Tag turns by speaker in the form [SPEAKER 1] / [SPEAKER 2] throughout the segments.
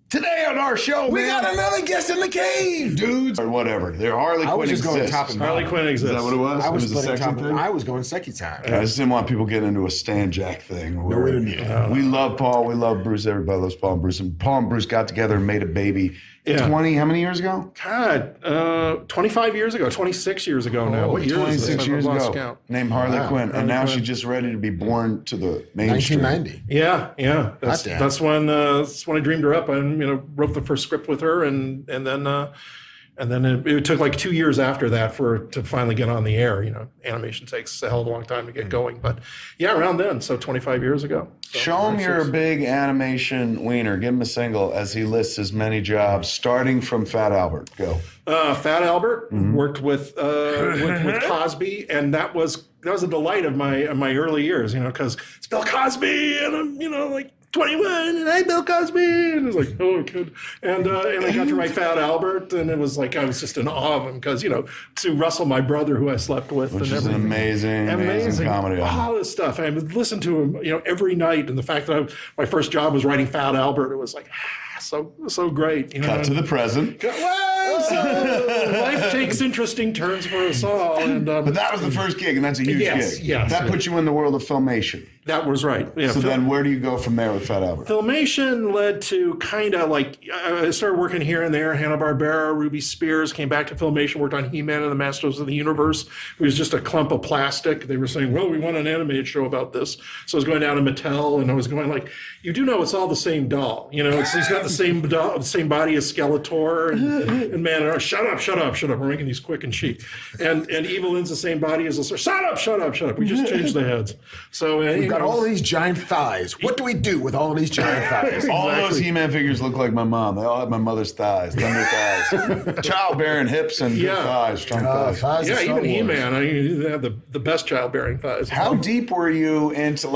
[SPEAKER 1] Today on our show,
[SPEAKER 2] We got another guest in the cave.
[SPEAKER 1] dudes, or whatever. Their Harley
[SPEAKER 2] I was
[SPEAKER 1] Quinn
[SPEAKER 2] just going
[SPEAKER 1] exists.
[SPEAKER 2] top and
[SPEAKER 3] Harley
[SPEAKER 2] bottom.
[SPEAKER 3] Quinn
[SPEAKER 1] Is
[SPEAKER 3] exists.
[SPEAKER 1] that what it was?
[SPEAKER 2] I was
[SPEAKER 1] It was a
[SPEAKER 2] splitting
[SPEAKER 1] section
[SPEAKER 2] top.
[SPEAKER 1] thing?
[SPEAKER 2] I was going second time.
[SPEAKER 1] I just didn't want people getting into a Stan Jack thing.
[SPEAKER 2] No, we didn't.
[SPEAKER 1] We love Paul. We love Bruce. Everybody loves Paul and Bruce. And Paul and Bruce got together and made a baby.
[SPEAKER 3] Yeah.
[SPEAKER 1] 20, how many years ago?
[SPEAKER 3] God, 25 years ago, 26 years ago now. What year is this?
[SPEAKER 1] 26
[SPEAKER 3] I've
[SPEAKER 1] years
[SPEAKER 3] lost
[SPEAKER 1] ago.
[SPEAKER 3] count.
[SPEAKER 1] Named Harley
[SPEAKER 2] Wow.
[SPEAKER 1] Quinn. And
[SPEAKER 3] Harley
[SPEAKER 1] now
[SPEAKER 3] Quinn.
[SPEAKER 1] she's just ready to be born to the mainstream.
[SPEAKER 2] 1990.
[SPEAKER 3] Yeah.
[SPEAKER 2] Goddamn.
[SPEAKER 3] That's when I dreamed her up. I wrote the first script with her, and then it took like 2 years after that to finally get on the air. Animation takes a hell of a long time to get going, but yeah, around then, so 25 years ago. So,
[SPEAKER 1] Show him your big animation wiener. Give him a single as he lists his many jobs, starting from Fat Albert. Go.
[SPEAKER 3] Fat Albert worked with Cosby, and that was a delight of my early years, because it's Bill Cosby, and I'm like 21, and hey, Bill Cosby, and it was like, oh, kid, and I got to write Fat Albert, and it was like I was just in awe of him because Sue Russell, my brother, who I slept with,
[SPEAKER 1] Which
[SPEAKER 3] and
[SPEAKER 1] is an
[SPEAKER 3] everything.
[SPEAKER 1] amazing comedy.
[SPEAKER 3] All this stuff. I would listen to him, every night, and the fact that my first job was writing Fat Albert, it was like so great.
[SPEAKER 1] Cut to the present.
[SPEAKER 3] Well, so life takes interesting turns for us all,
[SPEAKER 1] But that was the first gig, and that's a huge
[SPEAKER 3] Yes,
[SPEAKER 1] gig.
[SPEAKER 3] yes.
[SPEAKER 1] That put you in the world of filmation.
[SPEAKER 3] that was right. Yeah.
[SPEAKER 1] So then where do you go from there with Fat Albert?
[SPEAKER 3] Filmation led to kind of like, I started working here and there, Hanna-Barbera, Ruby Spears, came back to Filmation, worked on He-Man and the Masters of the Universe. It was just a clump of plastic. They were saying, well, we want an animated show about this. So I was going down to Mattel, and I was going like, you do know it's all the same doll. He's got the same body as Skeletor, and man, shut up. We're making these quick and cheap. And Evelyn's the same body as the shut up. We just changed the heads. So
[SPEAKER 2] We've got all these giant thighs. What do we do with all of these giant thighs?
[SPEAKER 1] All those He-Man figures look like my mom. They all have my mother's thighs, thunder thighs, childbearing hips and good thighs, strong thighs.
[SPEAKER 2] Thighs
[SPEAKER 3] yeah,
[SPEAKER 2] of Star
[SPEAKER 3] even
[SPEAKER 2] Wars.
[SPEAKER 3] He-Man, they have the best childbearing thighs.
[SPEAKER 1] How deep were you into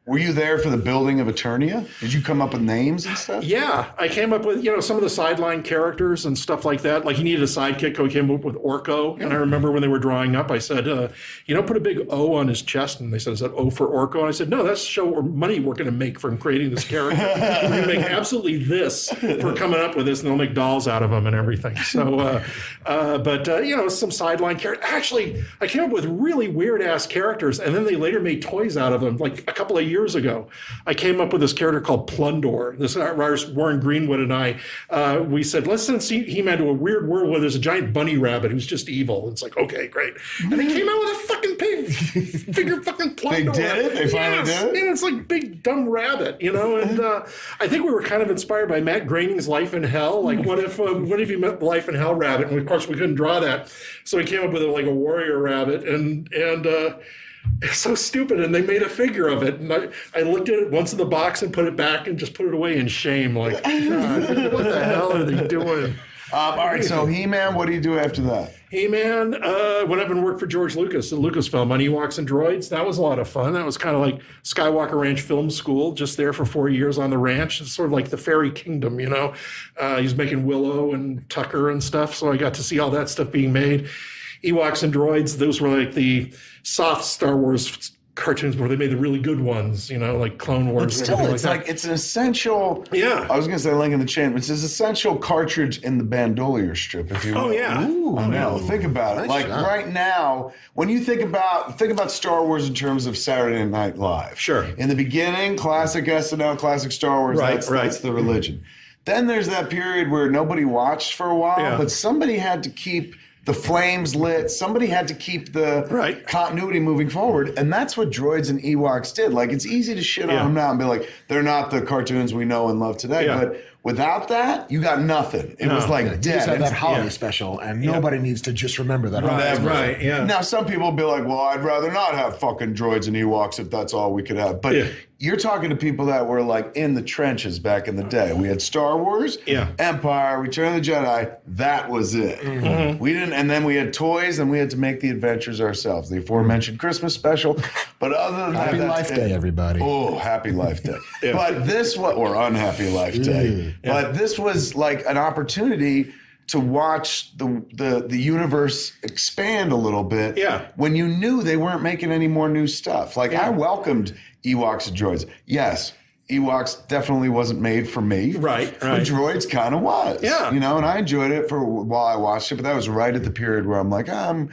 [SPEAKER 1] were you there for the building of Eternia? Did you come up with names and stuff?
[SPEAKER 3] Yeah, I came up with, some of the sideline characters and stuff like that. Like he needed a sidekick, so he came up with Orko. And I remember when they were drawing up, I said, put a big O on his chest. And they said, is that O for Orko? And I said, no, that's to show money we're going to make from creating this character. We're going to make absolutely this for coming up with this, and they'll make dolls out of them and everything. So, some sideline characters. Actually, I came up with really weird-ass characters, and then they later made toys out of them, like a couple of years ago. I came up with this character called Plundor. This artist, Warren Greenwood, and I, we said, let's send He-Man to a weird world where there's a giant bunny rabbit who's just evil. It's like, okay, great. And they came out with a fucking figure fucking Plundor.
[SPEAKER 1] They did it? They finally did it?
[SPEAKER 3] Yeah, it's like big dumb rabbit, and I think we were kind of inspired by Matt Groening's Life in Hell. Like, what if you met the Life in Hell rabbit? And of course, we couldn't draw that. So we came up with a warrior rabbit, and it's so stupid, and they made a figure of it. And I looked at it once in the box and put it back and just put it away in shame. Like, God, what the hell are they doing?
[SPEAKER 1] All right, so He-Man, what do you do after that?
[SPEAKER 3] He-Man, went up and worked for George Lucas at Lucasfilm on Ewoks and Droids. That was a lot of fun. That was kind of like Skywalker Ranch Film School, just there for 4 years on the ranch. It's sort of like the Fairy Kingdom, He was making Willow and Tucker and stuff, so I got to see all that stuff being made. Ewoks and Droids, those were like the soft Star Wars cartoons where they made the really good ones, like Clone Wars.
[SPEAKER 1] But still,
[SPEAKER 3] and
[SPEAKER 1] it's
[SPEAKER 3] everything
[SPEAKER 1] like it's an essential.
[SPEAKER 3] Yeah.
[SPEAKER 1] I was going to say link in the chain, but it's an essential cartridge in the bandolier strip, if you will.
[SPEAKER 3] Oh, yeah.
[SPEAKER 2] Ooh,
[SPEAKER 1] I know. Think about it.
[SPEAKER 2] Nice job.
[SPEAKER 1] Right now, when you think about Star Wars in terms of Saturday Night Live.
[SPEAKER 3] Sure.
[SPEAKER 1] In the beginning, classic SNL, classic Star Wars.
[SPEAKER 3] Right,
[SPEAKER 1] That's the religion. Then there's that period where nobody watched for a while, but somebody had to keep the flames lit. Somebody had to keep the continuity moving forward. And that's what Droids and Ewoks did. Like, it's easy to shit on them now and be like, they're not the cartoons we know and love today. But without that, you got nothing. It was like
[SPEAKER 2] You
[SPEAKER 1] dead.
[SPEAKER 2] just had that
[SPEAKER 1] It's-
[SPEAKER 2] holiday special, and nobody needs to just remember that.
[SPEAKER 3] That's
[SPEAKER 2] holiday.
[SPEAKER 3] right, yeah.
[SPEAKER 1] Now, some people will be like, well, I'd rather not have fucking Droids and Ewoks if that's all we could have. But you're talking to people that were like in the trenches back in the day. We had Star Wars, Empire, Return of the Jedi. That was it. We didn't, and then we had toys, and we had to make the adventures ourselves. The aforementioned Christmas special. But other than
[SPEAKER 2] Happy
[SPEAKER 1] that,
[SPEAKER 2] Life Day, everybody.
[SPEAKER 1] Oh, happy Life Day. But this was, or unhappy Life Day. But this was like an opportunity to watch the universe expand a little bit. When you knew they weren't making any more new stuff. Like I welcomed Ewoks and Droids. Yes, Ewoks definitely wasn't made for me.
[SPEAKER 3] Right.
[SPEAKER 1] But Droids kind of was.
[SPEAKER 3] Yeah.
[SPEAKER 1] You know, and I enjoyed it for while I watched it, but that was right at the period where I'm like, I'm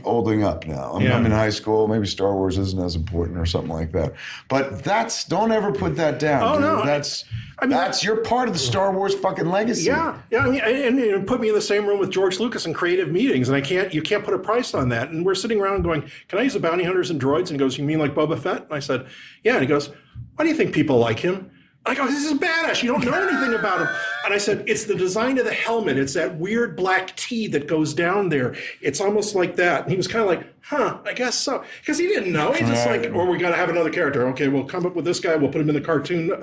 [SPEAKER 1] olding up now. I'm in high school. Maybe Star Wars isn't as important or something like that. But don't ever put that down.
[SPEAKER 3] Oh,
[SPEAKER 1] dude.
[SPEAKER 3] no.
[SPEAKER 1] You're part of the Star Wars fucking legacy.
[SPEAKER 3] Yeah. I mean, and it put me in the same room with George Lucas in creative meetings, and you can't put a price on that. And we're sitting around going, "Can I use the bounty hunters and droids?" And he goes, "You mean like Boba Fett?" And I said, "Yeah." And he goes, "Why do you think people like him?" I go, "This is badass. You don't know anything about him." And I said, "It's the design of the helmet. It's that weird black T that goes down there. It's almost like that." And he was kind of like, "Huh, I guess so." Because he didn't know. He just we got to have another character. Okay, we'll come up with this guy. We'll put him in the cartoon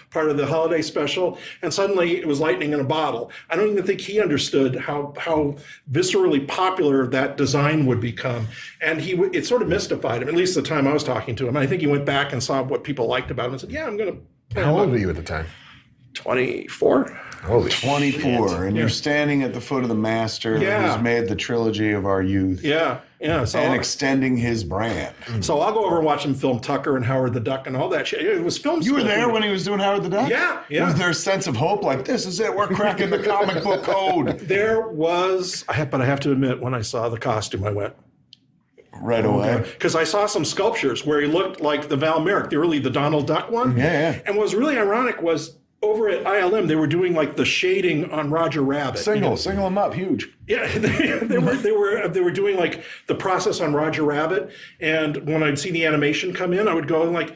[SPEAKER 3] part of the holiday special. And suddenly it was lightning in a bottle. I don't even think he understood how viscerally popular that design would become. And it sort of mystified him, at least the time I was talking to him. And I think he went back and saw what people liked about him and said, "Yeah, I'm going to."
[SPEAKER 2] How old were you at the time?
[SPEAKER 3] 24.
[SPEAKER 2] Holy
[SPEAKER 1] 24,
[SPEAKER 2] shit.
[SPEAKER 1] and you're standing at the foot of the master who's made the trilogy of our youth.
[SPEAKER 3] Yeah. So
[SPEAKER 1] and extending his brand.
[SPEAKER 3] So I'll go over and watch him film Tucker and Howard the Duck and all that shit. It was film.
[SPEAKER 1] You were there when he was doing Howard the Duck?
[SPEAKER 3] Yeah.
[SPEAKER 1] Was there a sense of hope like, this is it, we're cracking the comic book code?
[SPEAKER 3] There was, but I have to admit, when I saw the costume, I went,
[SPEAKER 1] right away.
[SPEAKER 3] Because I saw some sculptures where he looked like the Val Merrick, the Donald Duck one.
[SPEAKER 1] Yeah.
[SPEAKER 3] And what was really ironic was over at ILM, they were doing like the shading on Roger Rabbit.
[SPEAKER 1] Single them up, huge.
[SPEAKER 3] Yeah, they were doing like the process on Roger Rabbit. And when I'd see the animation come in, I would go like,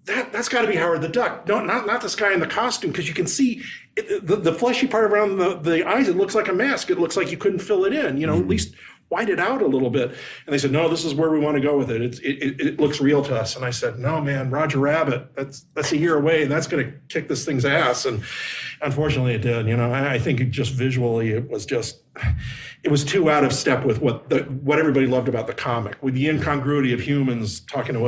[SPEAKER 3] that's got to be Howard the Duck. No, not this guy in the costume, because you can see the fleshy part around the eyes. It looks like a mask. It looks like you couldn't fill it in. At least white it out a little bit. And they said, "No, this is where we want to go with it. It looks real to us." And I said, "No, man, Roger Rabbit, that's a year away, and that's going to kick this thing's ass." And unfortunately, it did. I think just visually, it was too out of step with what everybody loved about the comic, with the incongruity of humans talking to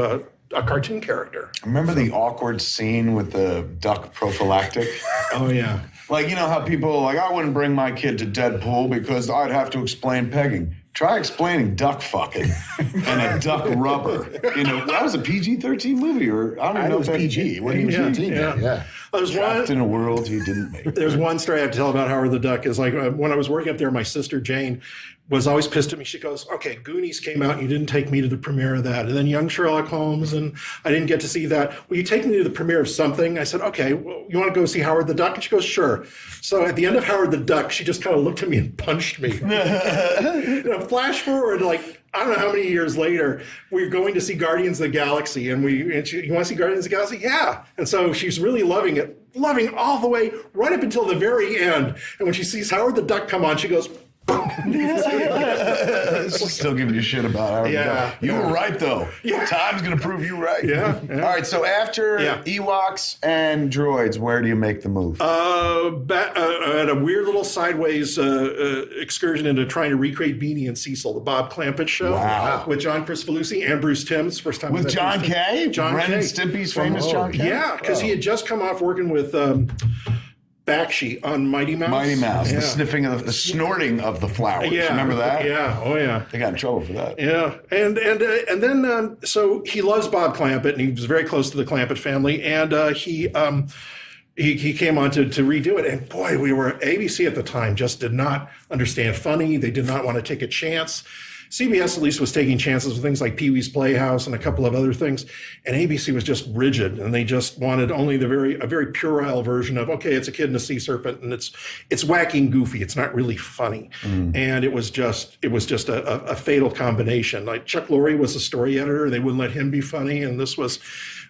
[SPEAKER 3] a cartoon character.
[SPEAKER 1] Remember the awkward scene with the duck prophylactic?
[SPEAKER 3] Oh, yeah.
[SPEAKER 1] Like, how people are like, I wouldn't bring my kid to Deadpool because I'd have to explain pegging. Try explaining duck fucking and a duck rubber. That was a PG-13 movie, or I don't know
[SPEAKER 2] if it was PG. It wasn't even 18. Yeah.
[SPEAKER 3] There's
[SPEAKER 1] Trapped in a world he didn't make.
[SPEAKER 3] There's one story I have to tell about Howard the Duck. Is like when I was working up there, my sister Jane was always pissed at me. She goes, "Okay, Goonies came out and you didn't take me to the premiere of that. And then Young Sherlock Holmes, and I didn't get to see that. Will you take me to the premiere of something?" I said, "Okay, well, you want to go see Howard the Duck?" And she goes, "Sure." So at the end of Howard the Duck, she just kind of looked at me and punched me. Flash forward, like, I don't know how many years later, we're going to see Guardians of the Galaxy. And you want to see Guardians of the Galaxy? Yeah. And so she's really loving it, loving all the way right up until the very end. And when she sees Howard the Duck come on, she goes,
[SPEAKER 1] still giving you shit about Howard the Duck. You were right, though. Yeah. Time's going to prove you right.
[SPEAKER 3] Yeah.
[SPEAKER 1] All right, so after Ewoks and droids, where do you make the move?
[SPEAKER 3] At a weird little sideways excursion into trying to recreate Beanie and Cecil, the Bob Clampett show.
[SPEAKER 1] Wow.
[SPEAKER 3] With John Cristofalusi and Bruce Timms. First time
[SPEAKER 1] with John Kay?
[SPEAKER 3] John
[SPEAKER 1] Ren
[SPEAKER 3] Kay.
[SPEAKER 1] and Stimpy's famous John Kay?
[SPEAKER 3] Yeah, because he had just come off working with Bakshi on Mighty Mouse.
[SPEAKER 1] Mighty Mouse, the sniffing of the snorting of the flowers.
[SPEAKER 3] Yeah.
[SPEAKER 1] Remember that?
[SPEAKER 3] Yeah. Oh, yeah.
[SPEAKER 1] They got in trouble for that.
[SPEAKER 3] Yeah. And then so he loves Bob Clampett, and he was very close to the Clampett family, and he came on to redo it. And boy, ABC at the time just did not understand funny. They did not want to take a chance. CBS at least was taking chances with things like Pee-wee's Playhouse and a couple of other things, and ABC was just rigid, and they just wanted only a very puerile version of, okay, it's a kid and a sea serpent, and it's wacky and goofy. It's not really funny, and it was just a fatal combination. Like Chuck Lorre was the story editor, they wouldn't let him be funny, and this was.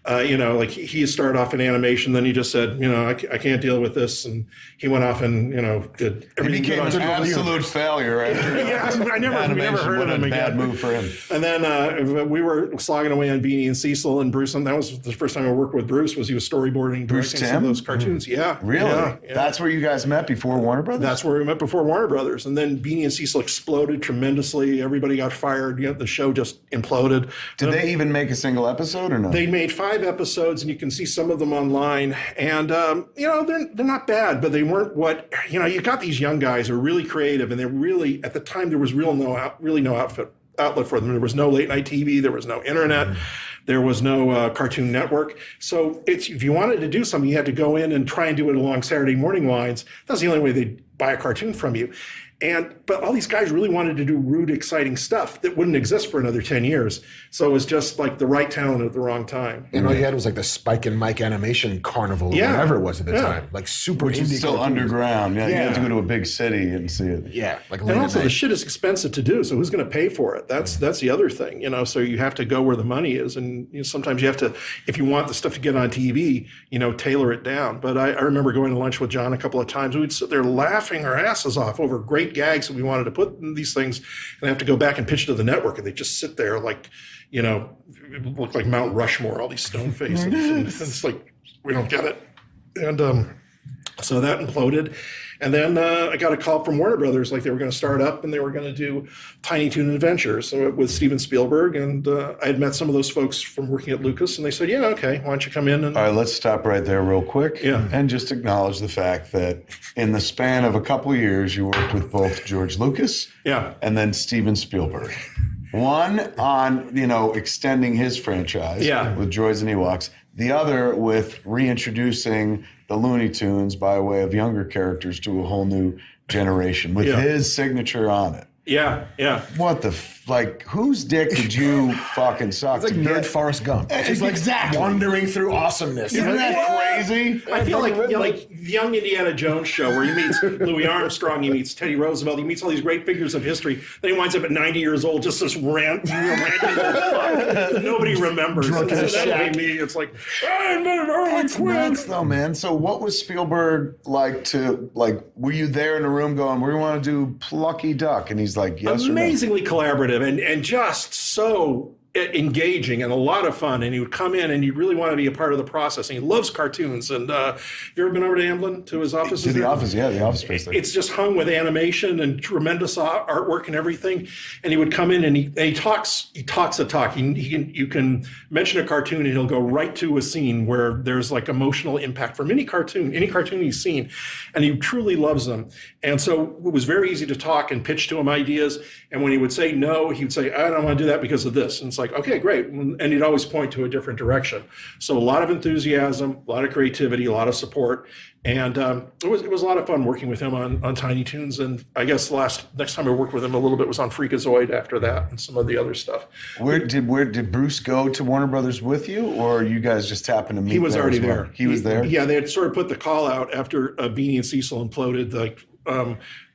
[SPEAKER 3] Like he started off in animation, then he just said, I can't deal with this, and he went off and did everything.
[SPEAKER 1] He became an absolute failure.
[SPEAKER 3] We never heard of him again.
[SPEAKER 1] Bad move for him.
[SPEAKER 3] And then we were slogging away on Beanie and Cecil and Bruce, and that was the first time I worked with Bruce. Was he was storyboarding, directing some of those cartoons? Yeah,
[SPEAKER 1] really. Yeah. That's where you guys met before Warner Brothers.
[SPEAKER 3] That's where we met before Warner Brothers, and then Beanie and Cecil exploded tremendously. Everybody got fired. The show just imploded.
[SPEAKER 1] Did they even make a single episode or no?
[SPEAKER 3] They made 5 episodes, and you can see some of them online. And they're not bad, but they weren't what you got these young guys who are really creative, and they're really at the time there was really no outlet for them. There was no late night TV, there was no internet. There was no Cartoon Network. So if you wanted to do something, you had to go in and try and do it along Saturday morning lines. That's the only way they'd buy a cartoon from you. But all these guys really wanted to do rude, exciting stuff that wouldn't exist for another 10 years. So it was just like the right talent at the wrong time.
[SPEAKER 2] And all you had was like the Spike and Mike animation carnival, or whatever it was at the time. Like super
[SPEAKER 1] Which is still underground. Yeah, you had to go to a big city and see it.
[SPEAKER 2] Yeah. Like
[SPEAKER 3] and also the shit is expensive to do. So who's going to pay for it? That's the other thing, so you have to go where the money is. And sometimes you have to, if you want the stuff to get on TV, tailor it down. But I remember going to lunch with John a couple of times. We'd sit there laughing our asses off over great gags that we wanted to put in these things, and I have to go back and pitch to the network, and they just sit there like, it looked like Mount Rushmore, all these stone faces. And it's like, we don't get it. And so that imploded. And then I got a call from Warner Brothers, like they were going to start up and they were going to do Tiny Toon Adventures with Steven Spielberg. And I had met some of those folks from working at Lucas, and they said, yeah, okay, why don't you come in? And
[SPEAKER 1] all right, let's stop right there real quick and just acknowledge the fact that in the span of a couple of years, you worked with both George Lucas and then Steven Spielberg. One on, extending his franchise with Droids and Ewoks. The other with reintroducing the Looney Tunes by way of younger characters to a whole new generation with his signature on it.
[SPEAKER 3] Yeah, yeah.
[SPEAKER 1] What the whose dick did you fucking suck?
[SPEAKER 2] It's like nerd Forrest Gump.
[SPEAKER 1] It's like
[SPEAKER 2] wandering through awesomeness.
[SPEAKER 1] Isn't that crazy?
[SPEAKER 3] I feel like the Young Indiana Jones show where he meets Louis Armstrong, he meets Teddy Roosevelt, he meets all these great figures of history. Then he winds up at 90 years old, just this ranting old fuck that nobody remembers.
[SPEAKER 2] Drunk as a
[SPEAKER 3] That me, it's like, I'm an early quit.
[SPEAKER 1] Nuts though, man. So what was Spielberg like were you there in the room going, we want to do Plucky Duck? And he's like, yes,
[SPEAKER 3] amazingly collaborative and just so engaging and a lot of fun. And he would come in and you really want to be a part of the process. And he loves cartoons. And have you ever been over to Amblin to his office?
[SPEAKER 1] To the office, the office space there.
[SPEAKER 3] It's just hung with animation and tremendous artwork and everything. And he would come in and he talks a talk. You can mention a cartoon and he'll go right to a scene where there's like emotional impact from any cartoon he's seen. And he truly loves them. And so it was very easy to talk and pitch to him ideas. And when he would say no, he would say, I don't want to do that because of this. And it's like, okay, great. And he'd always point to a different direction. So a lot of enthusiasm, a lot of creativity, a lot of support. And it was a lot of fun working with him on Tiny Toons. And I guess next time I worked with him a little bit was on Freakazoid after that and some of the other stuff.
[SPEAKER 1] Where did Bruce go to Warner Brothers with you, or you guys just happened to meet?
[SPEAKER 3] He was already there.
[SPEAKER 1] He was there?
[SPEAKER 3] Yeah, they had sort of put the call out after Beanie and Cecil imploded,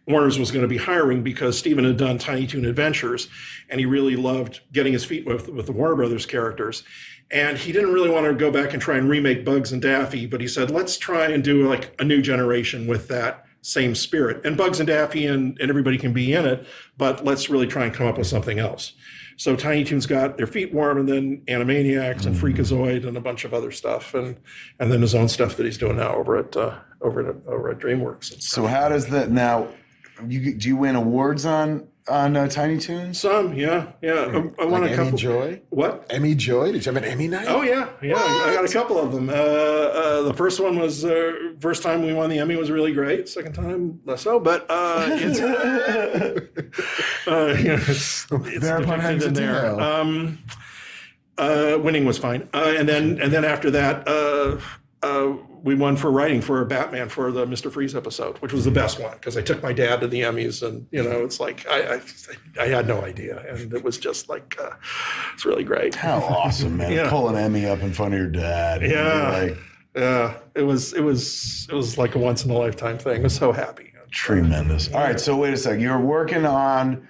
[SPEAKER 3] Warner's was going to be hiring because Steven had done Tiny Toon Adventures and he really loved getting his feet with the Warner Brothers characters. And he didn't really want to go back and try and remake Bugs and Daffy, but he said, let's try and do like a new generation with that same spirit. And Bugs and Daffy and everybody can be in it, but let's really try and come up with something else. So Tiny Toons got their feet warm, and then Animaniacs and Freakazoid and a bunch of other stuff, and then his own stuff that he's doing now over at DreamWorks.
[SPEAKER 1] So how does that now? Do you win awards on Tiny Toons?
[SPEAKER 3] Some, yeah. I won a couple.
[SPEAKER 2] Emmy Joy?
[SPEAKER 3] What?
[SPEAKER 2] Emmy Joy? Did you have an Emmy night?
[SPEAKER 3] Oh yeah. I got a couple of them. The first one was first time we won the Emmy was really great. Second time less so, but it's depicted in there. Winning was fine, and then after that. We won for writing for Batman for the Mr. Freeze episode, which was the best one because I took my dad to the Emmys, and it's like I had no idea, and it was just like it's really great.
[SPEAKER 1] How awesome, man! Pull an Emmy up in front of your dad.
[SPEAKER 3] Yeah, it was like a once in a lifetime thing. I was so happy.
[SPEAKER 1] Tremendous. All right, so wait a second. You're working on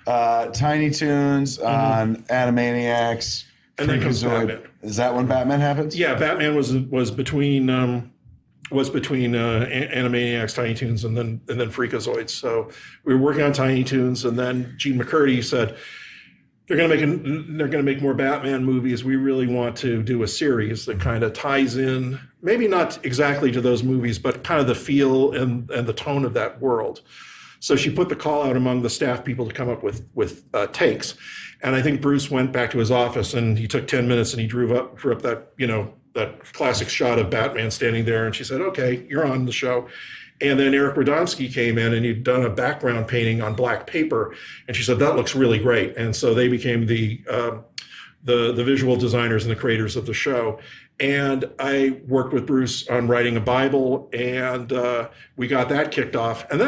[SPEAKER 1] Tiny Toons, on Animaniacs.
[SPEAKER 3] And then comes Batman.
[SPEAKER 1] Is that when Batman happens?
[SPEAKER 3] Yeah, Batman was between Animaniacs, Tiny Toons, and then Freakazoid. So we were working on Tiny Toons, and then Gene McCurdy said they're going to make more Batman movies. We really want to do a series that kind of ties in, maybe not exactly to those movies, but kind of the feel and the tone of that world. So she put the call out among the staff people to come up with takes. And I think Bruce went back to his office and he took 10 minutes and he drew up that, that classic shot of Batman standing there. And she said, okay, you're on the show. And then Eric Radomski came in and he'd done a background painting on black paper. And she said, that looks really great. And so they became the the visual designers and the creators of the show. And I worked with Bruce on writing a Bible, and we got that kicked off. And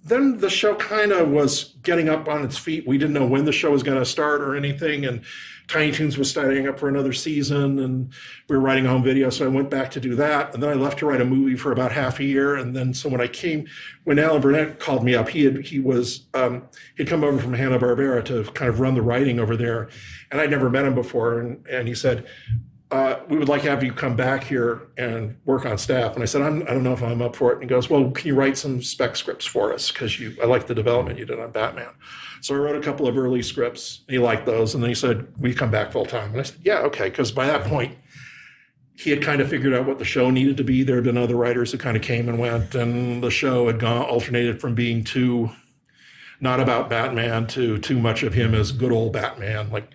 [SPEAKER 3] then the show kind of was getting up on its feet. We didn't know when the show was going to start or anything. And Tiny Toons was starting up for another season, and we were writing a home video. So I went back to do that. And then I left to write a movie for about half a year. And then so when Alan Burnett called me up, he'd come over from Hanna-Barbera to kind of run the writing over there. And I'd never met him before. And he said, we would like to have you come back here and work on staff. And I said, I don't know if I'm up for it. And he goes, well, can you write some spec scripts for us? Because I like the development you did on Batman. So I wrote a couple of early scripts. And he liked those. And then he said, will you come back full time? And I said, yeah, okay. Because by that point, he had kind of figured out what the show needed to be. There had been other writers who kind of came and went. And the show had alternated from being too not about Batman to too much of him as good old Batman, like,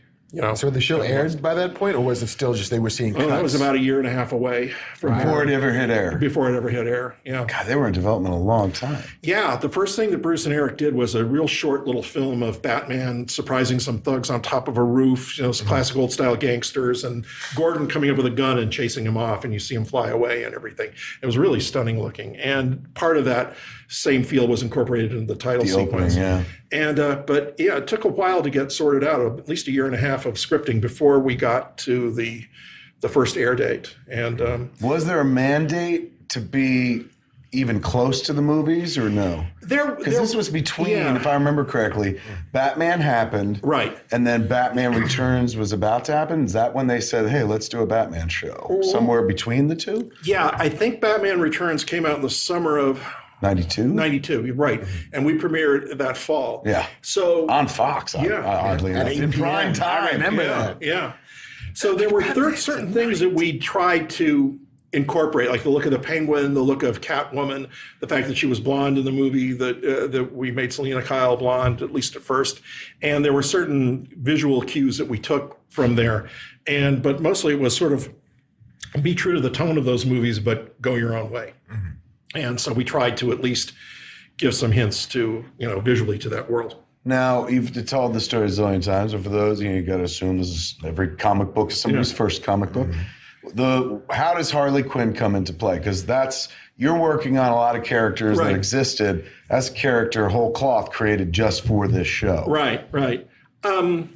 [SPEAKER 2] So the show aired by that point, or was it still just they were seeing cuts?
[SPEAKER 3] That was about a year and a half away from
[SPEAKER 1] before it ever hit air.
[SPEAKER 3] Before it ever hit air, yeah.
[SPEAKER 1] God, they were in development a long time.
[SPEAKER 3] Yeah, the first thing that Bruce and Eric did was a real short little film of Batman surprising some thugs on top of a roof, some classic old style gangsters, and Gordon coming up with a gun and chasing him off, and you see him fly away and everything. It was really stunning looking, and part of that same feel was incorporated into the title sequence.
[SPEAKER 1] Opening, yeah.
[SPEAKER 3] But yeah, it took a while to get sorted out, at least a year and a half of scripting before we got to the first air date. And
[SPEAKER 1] was there a mandate to be even close to the movies, or no? Because this was between, if I remember correctly, Batman happened,
[SPEAKER 3] right,
[SPEAKER 1] and then Batman Returns was about to happen. Is that when they said, "Hey, let's do a Batman show"? Somewhere between the two?
[SPEAKER 3] Yeah, I think Batman Returns came out in the summer of
[SPEAKER 1] 92?
[SPEAKER 3] 92, you're right. And we premiered that fall.
[SPEAKER 1] Yeah.
[SPEAKER 3] So
[SPEAKER 1] on Fox, oddly enough. In prime time.
[SPEAKER 2] I remember that.
[SPEAKER 3] Yeah. So there were certain things that we tried to incorporate, like the look of the Penguin, the look of Catwoman, the fact that she was blonde in the movie, that we made Selena Kyle blonde, at least at first. And there were certain visual cues that we took from there. But mostly it was sort of be true to the tone of those movies, but go your own way. Mm-hmm. And so we tried to at least give some hints to, visually to that world.
[SPEAKER 1] Now, you've told the story a zillion times, and for those, you got to assume this is every comic book is somebody's first comic book. How does Harley Quinn come into play? Because you're working on a lot of characters that existed as a character, whole cloth created just for this show.
[SPEAKER 3] Right. Harley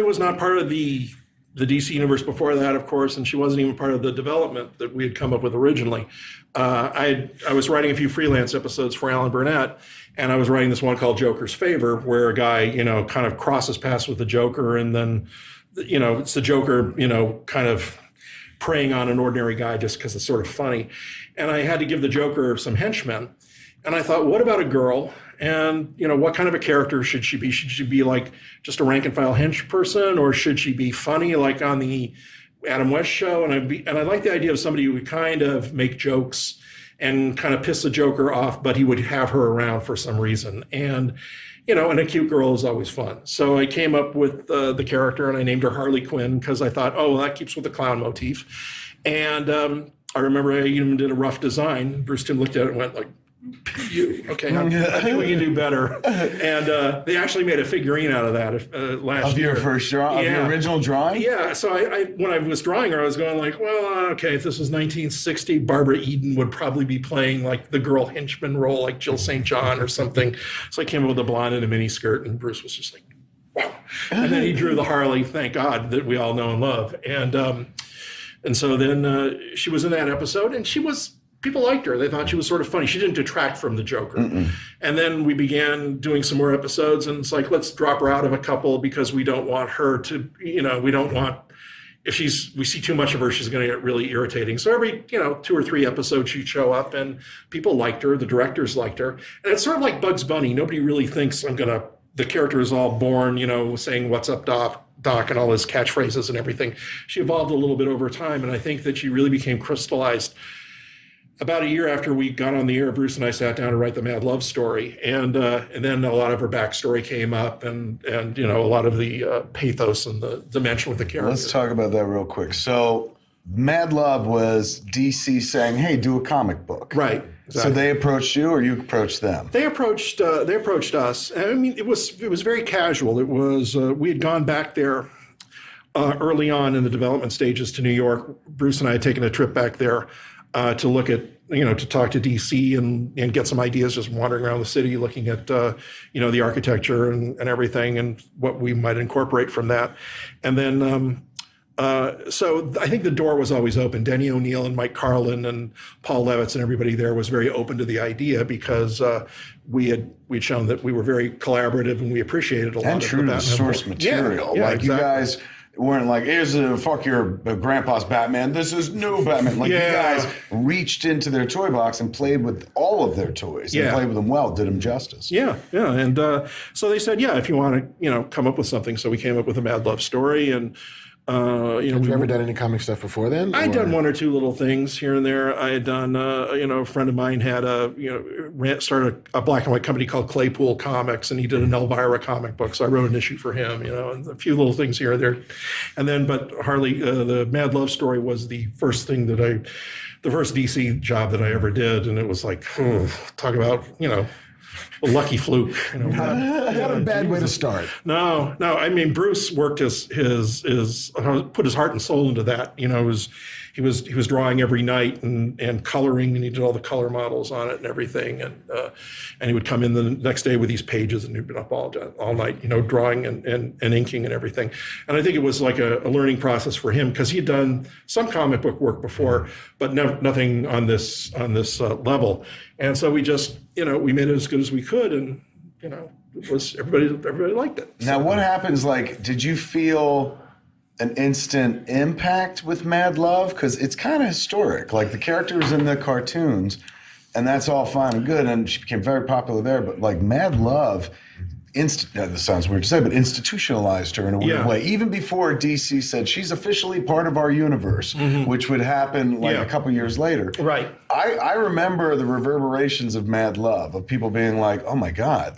[SPEAKER 3] was not part of the DC universe before that, of course, and she wasn't even part of the development that we had come up with originally. I was writing a few freelance episodes for Alan Burnett, and I was writing this one called Joker's Favor, where a guy, kind of crosses paths with the Joker, and then, it's the Joker, kind of preying on an ordinary guy just because it's sort of funny. And I had to give the Joker some henchmen. And I thought, what about a girl? And, what kind of a character should she be? Should she be like just a rank and file hench person, or should she be funny like on the Adam West show? And I like the idea of somebody who would kind of make jokes and kind of piss the Joker off, but he would have her around for some reason. And, and a cute girl is always fun. So I came up with the character, and I named her Harley Quinn because I thought, that keeps with the clown motif. And I remember I even did a rough design. Bruce Timm looked at it and went like, okay, I think we can do better. And they actually made a figurine out of that last year.
[SPEAKER 1] Of your first drawing? Of your original drawing?
[SPEAKER 3] Yeah. So I when I was drawing her, I was going like, well, okay, if this was 1960, Barbara Eden would probably be playing like the girl henchman role, like Jill St. John or something. So I came up with a blonde and a mini skirt, and Bruce was just like, wow. And then he drew the Harley, thank God, that we all know and love. And so then she was in that episode, and people liked her. They thought she was sort of funny. She didn't detract from the Joker. Mm-mm. And then we began doing some more episodes, and it's like, let's drop her out of a couple because we don't want her to, we don't want, if we see too much of her, she's going to get really irritating. So every, 2 or 3 episodes she'd show up, and people liked her. The directors liked her. And it's sort of like Bugs Bunny. Nobody really thinks the character is all born, saying, what's up, Doc, and all his catchphrases and everything. She evolved a little bit over time, and I think that she really became crystallized about a year after we got on the air. Bruce and I sat down to write the Mad Love story, and then a lot of her backstory came up, and a lot of the pathos and the dimension with the character.
[SPEAKER 1] Let's talk about that real quick. So Mad Love was DC saying, "Hey, do a comic book."
[SPEAKER 3] Right. Exactly.
[SPEAKER 1] So they approached you, or you approached them?
[SPEAKER 3] They approached us. I mean, it was very casual. It was we had gone back there early on in the development stages to New York. Bruce and I had taken a trip back there to look at, to talk to DC and get some ideas, just wandering around the city, looking at, the architecture and everything and what we might incorporate from that. And then, so I think the door was always open. Denny O'Neil and Mike Carlin and Paul Levitz and everybody there was very open to the idea because we'd shown that we were very collaborative and we appreciated a lot
[SPEAKER 1] and
[SPEAKER 3] of
[SPEAKER 1] true to the source material.
[SPEAKER 3] Yeah,
[SPEAKER 1] like
[SPEAKER 3] exactly.
[SPEAKER 1] You guys weren't like, here's a fuck your grandpa's Batman. This is new Batman. Like you guys reached into their toy box and played with all of their toys and played with them well, did them justice.
[SPEAKER 3] Yeah. And so they said, if you want to, come up with something. So we came up with a Mad Love story and,
[SPEAKER 2] Had you ever done any comic stuff before then?
[SPEAKER 3] I'd done one or two little things here and there. I had done, a friend of mine had started a black and white company called Claypool Comics, and he did an Elvira comic book. So I wrote an issue for him, and a few little things here and there. And then, but Harley, the Mad Love story was the first thing the first DC job that I ever did. And it was like, talk about, a lucky fluke.
[SPEAKER 2] Not a bad way to start.
[SPEAKER 3] No. I mean, Bruce worked his put his heart and soul into that. He was drawing every night and coloring, and he did all the color models on it and everything. And he would come in the next day with these pages, and he'd been up all night, drawing and inking and everything. And I think it was like a learning process for him because he had done some comic book work before, but nothing on this level. And so we just, we made it as good as we could, and it was everybody liked it.
[SPEAKER 1] Now, what happens? Like, did you feel an instant impact with Mad Love? Because it's kind of historic. Like, the character was in the cartoons, and that's all fine and good, and she became very popular there. But like Mad Love, this sounds weird to say, but institutionalized her in a weird way. Even before DC said she's officially part of our universe, which would happen like a couple years later.
[SPEAKER 3] Right.
[SPEAKER 1] I remember the reverberations of Mad Love, of people being like, "Oh my God,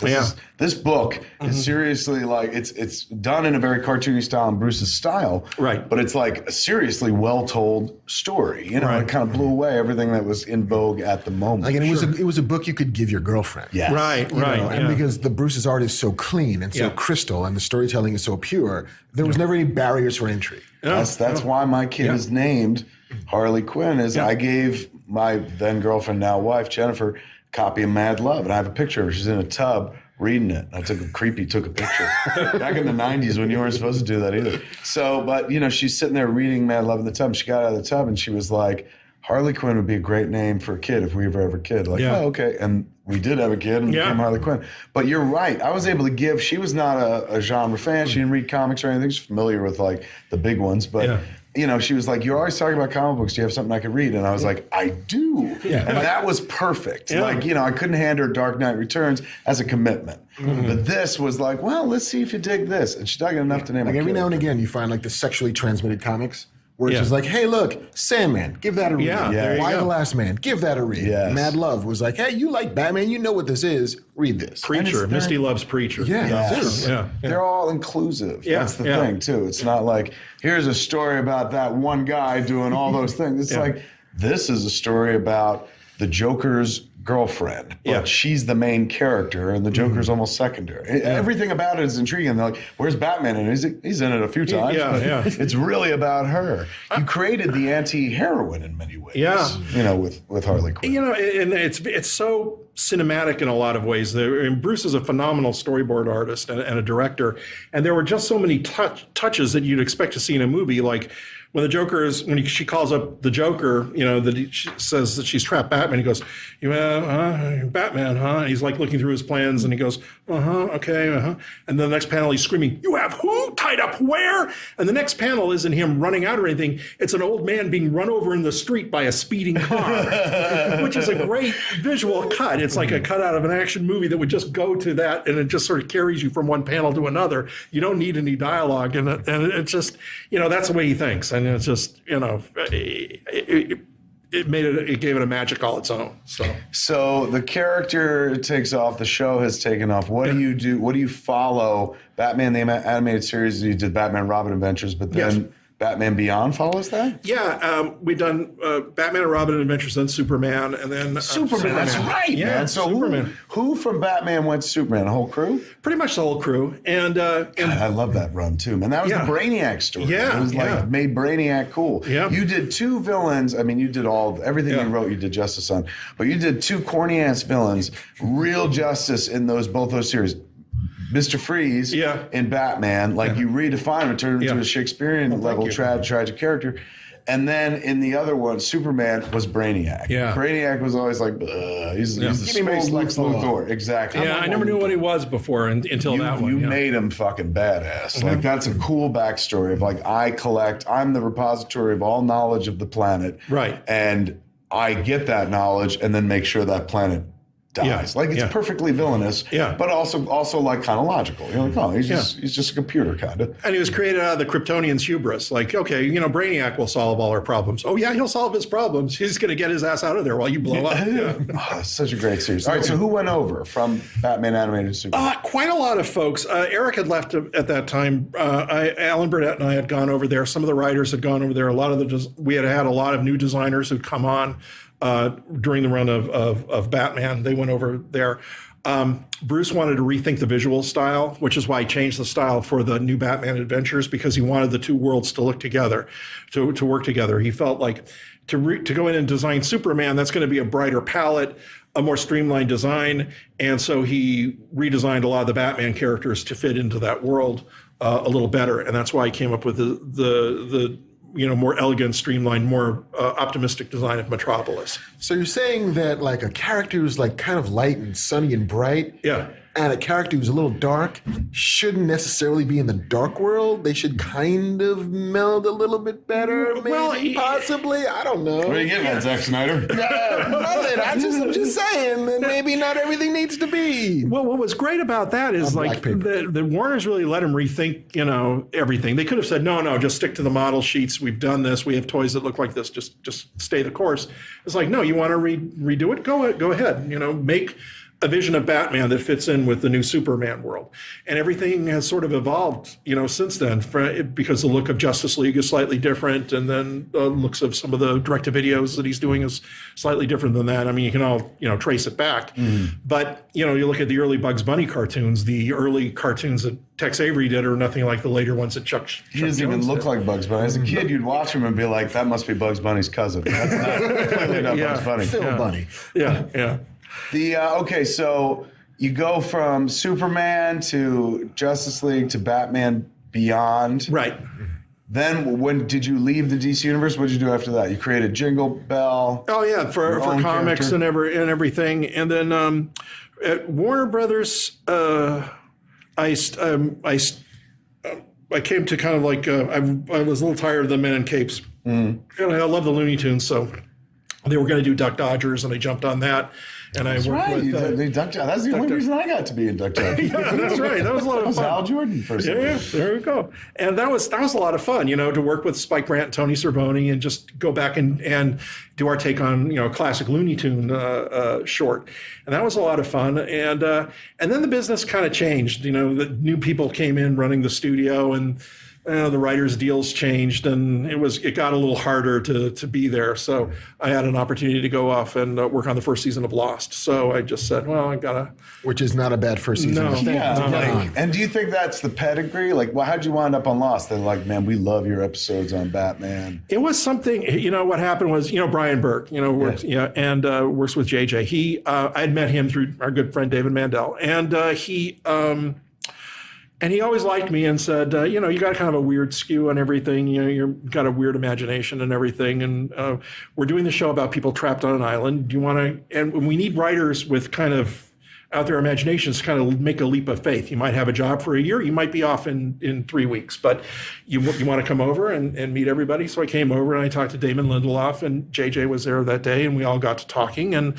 [SPEAKER 1] this book is seriously like it's done in a very cartoony style and Bruce's style,
[SPEAKER 3] right?
[SPEAKER 1] But it's like a seriously well told story. It kind of blew away everything that was in vogue at the moment.
[SPEAKER 2] Like, and it was a book you could give your girlfriend.
[SPEAKER 1] Yes.
[SPEAKER 3] Right.
[SPEAKER 2] And because the Bruce's art is so clean and so crystal, and the storytelling is so pure, there was never any barriers for entry.
[SPEAKER 1] That's why my kid is named Harley Quinn. I gave my then girlfriend, now wife, Jennifer, a copy of Mad Love, and I have a picture of her. She's in a tub reading it. I took a picture back in the 90s when you weren't supposed to do that either. So, but she's sitting there reading Mad Love in the tub. She got out of the tub and she was like, Harley Quinn would be a great name for a kid if we ever have a kid. Like, oh, okay. And we did have a kid and became Harley Quinn. But you're right. I was able to give, she was not a genre fan. She didn't read comics or anything. She's familiar with like the big ones. But, she was like, you're always talking about comic books. Do you have something I could read? And I was like, I do. Yeah. And that was perfect. Yeah. Like, I couldn't hand her Dark Knight Returns as a commitment. But this was like, well, let's see if you dig this. And she dug it enough to name it.
[SPEAKER 2] Like every now and again, you find like the sexually transmitted comics. Where it's just like, hey, look, Sandman, give that a read. Why the Last Man, give that a read.
[SPEAKER 1] Yes.
[SPEAKER 2] Mad Love was like, hey, you like Batman, you know what this is, read this.
[SPEAKER 3] Preacher, Misty loves Preacher.
[SPEAKER 1] They're all inclusive. That's the thing, too. It's not like, here's a story about that one guy doing all those things. It's like, this is a story about the Joker's girlfriend, but she's the main character and the Joker's almost secondary. Everything about it is intriguing. They're like, where's Batman? And he's in it a few times. It's really about her. You created the anti-heroine in many ways. With Harley Quinn.
[SPEAKER 3] And it's so cinematic in a lot of ways. And Bruce is a phenomenal storyboard artist and a director. And there were just so many touches that you'd expect to see in a movie, like when she calls up the Joker, that she says that she's trapped Batman. He goes, Batman, huh? And he's like looking through his plans and he goes, okay. And then the next panel, he's screaming, you have who tied up where? And the next panel isn't him running out or anything. It's an old man being run over in the street by a speeding car, which is a great visual cut. It's like a cut out of an action movie that would just go to that, and it just sort of carries you from one panel to another. You don't need any dialogue, and it's just, that's the way he thinks. And it's just, it gave it a magic all its own.
[SPEAKER 1] So the character takes off. The show has taken off. What do you do? What do you follow? Batman the animated series. You did Batman Robin Adventures, but then Batman Beyond follows that?
[SPEAKER 3] Yeah, we've done Batman and Robin Adventures, then Superman, and then
[SPEAKER 1] Superman. That's right, man. So who from Batman went to Superman? The whole crew?
[SPEAKER 3] Pretty much the whole crew. And
[SPEAKER 1] God, I love that run too, man. That was the Brainiac story.
[SPEAKER 3] Yeah,
[SPEAKER 1] it was like made Brainiac cool.
[SPEAKER 3] Yeah.
[SPEAKER 1] You did two villains. I mean, you did everything you wrote. You did justice on, but you did two corny ass villains. Real justice in both those series. Mr. Freeze in Batman, you redefine him and turn him into a Shakespearean level tragic character. And then in the other one, Superman was Brainiac. Yeah. Brainiac was always like, he's the space Lex Luthor. Exactly.
[SPEAKER 3] Yeah, I never knew what he was before until that one.
[SPEAKER 1] You made him fucking badass. Like, that's a cool backstory of I'm the repository of all knowledge of the planet. Right. And I get that knowledge and then make sure that planet dies. It's perfectly villainous, but also like kind of logical. You're like, oh, he's just a computer kind of. And he was created out of the Kryptonians' hubris. Like, okay, Brainiac will solve all our problems. Oh yeah, he'll solve his problems. He's going to get his ass out of there while you blow up. Such a great series. All right, so who went over from Batman animated to Superman? Quite a lot of folks. Eric had left at that time. Alan Burnett and I had gone over there. Some of the writers had gone over there. We had a lot of new designers who'd come on. During the run of Batman, they went over there. Bruce wanted to rethink the visual style, which is why he changed the style for the new Batman Adventures, because he wanted the two worlds to look together, to work together. He felt like to go in and design Superman, that's going to be a brighter palette, a more streamlined design, and so he redesigned a lot of the Batman characters to fit into that world a little better, and that's why he came up with the more elegant, streamlined, more optimistic design of Metropolis.
[SPEAKER 2] So you're saying that like a character who's like kind of light and sunny and bright, and a character who's a little dark shouldn't necessarily be in the dark world. They should kind of meld a little bit better, maybe, possibly. I don't know.
[SPEAKER 1] What are you getting at, Zack Snyder?
[SPEAKER 2] Nothing. I'm just saying that maybe not everything needs to be.
[SPEAKER 3] Well, what was great about that is the Warners really let him rethink, everything. They could have said, no, just stick to the model sheets. We've done this. We have toys that look like this. Just stay the course. It's like, no, you want to redo it? Go ahead. Make a vision of Batman that fits in with the new Superman world. And everything has sort of evolved, since then, because the look of Justice League is slightly different, and then the looks of some of the direct-to-videos that he's doing is slightly different than that. I mean, you can all, trace it back. But, you look at the early Bugs Bunny cartoons, the early cartoons that Tex Avery did are nothing like the later ones that Chuck
[SPEAKER 1] He doesn't even look like Bugs Bunny. As a kid, you'd watch him and be like, that must be Bugs Bunny's cousin. That's clearly not Bugs Bunny.
[SPEAKER 2] Phil Bunny.
[SPEAKER 3] Yeah.
[SPEAKER 1] Okay, so you go from Superman to Justice League to Batman Beyond.
[SPEAKER 3] Right.
[SPEAKER 1] Then when did you leave the DC universe? What did you do after that? You created Jingle Bell.
[SPEAKER 3] Oh yeah, for comics and everything. And then at Warner Brothers, I came to kind of like I was a little tired of the men in capes. And I love the Looney Tunes, so they were going to do Duck Dodgers, and I jumped on that. And I worked with
[SPEAKER 1] that's the only reason I got to be in Duck Dodgers.
[SPEAKER 3] Yeah, that's right. That was a lot of fun.
[SPEAKER 1] Hal Jordan for a second.
[SPEAKER 3] Yeah, there we go. And that was a lot of fun, to work with Spike Brandt and Tony Cervoni and just go back and do our take on, classic Looney Tune short. And that was a lot of fun. And then the business kind of changed. The new people came in running the studio, and the writers' deals changed, and it got a little harder to be there. So I had an opportunity to go off and work on the first season of Lost. So I just said, well, I gotta.
[SPEAKER 2] Which is not a bad first season.
[SPEAKER 3] No,
[SPEAKER 1] and do you think that's the pedigree? Like, how'd you wind up on Lost? They're like, man, we love your episodes on Batman.
[SPEAKER 3] It was something. What happened was, Brian Burke, works, and works with JJ. I had met him through our good friend David Mandel, and he. And he always liked me and said, you got kind of a weird skew on everything. You've got a weird imagination and everything. And we're doing the show about people trapped on an island. Do you want to? And we need writers with kind of out there imaginations to kind of make a leap of faith. You might have a job for a year. You might be off in 3 weeks. But you want to come over and meet everybody. So I came over and I talked to Damon Lindelof, and JJ was there that day. And we all got to talking. And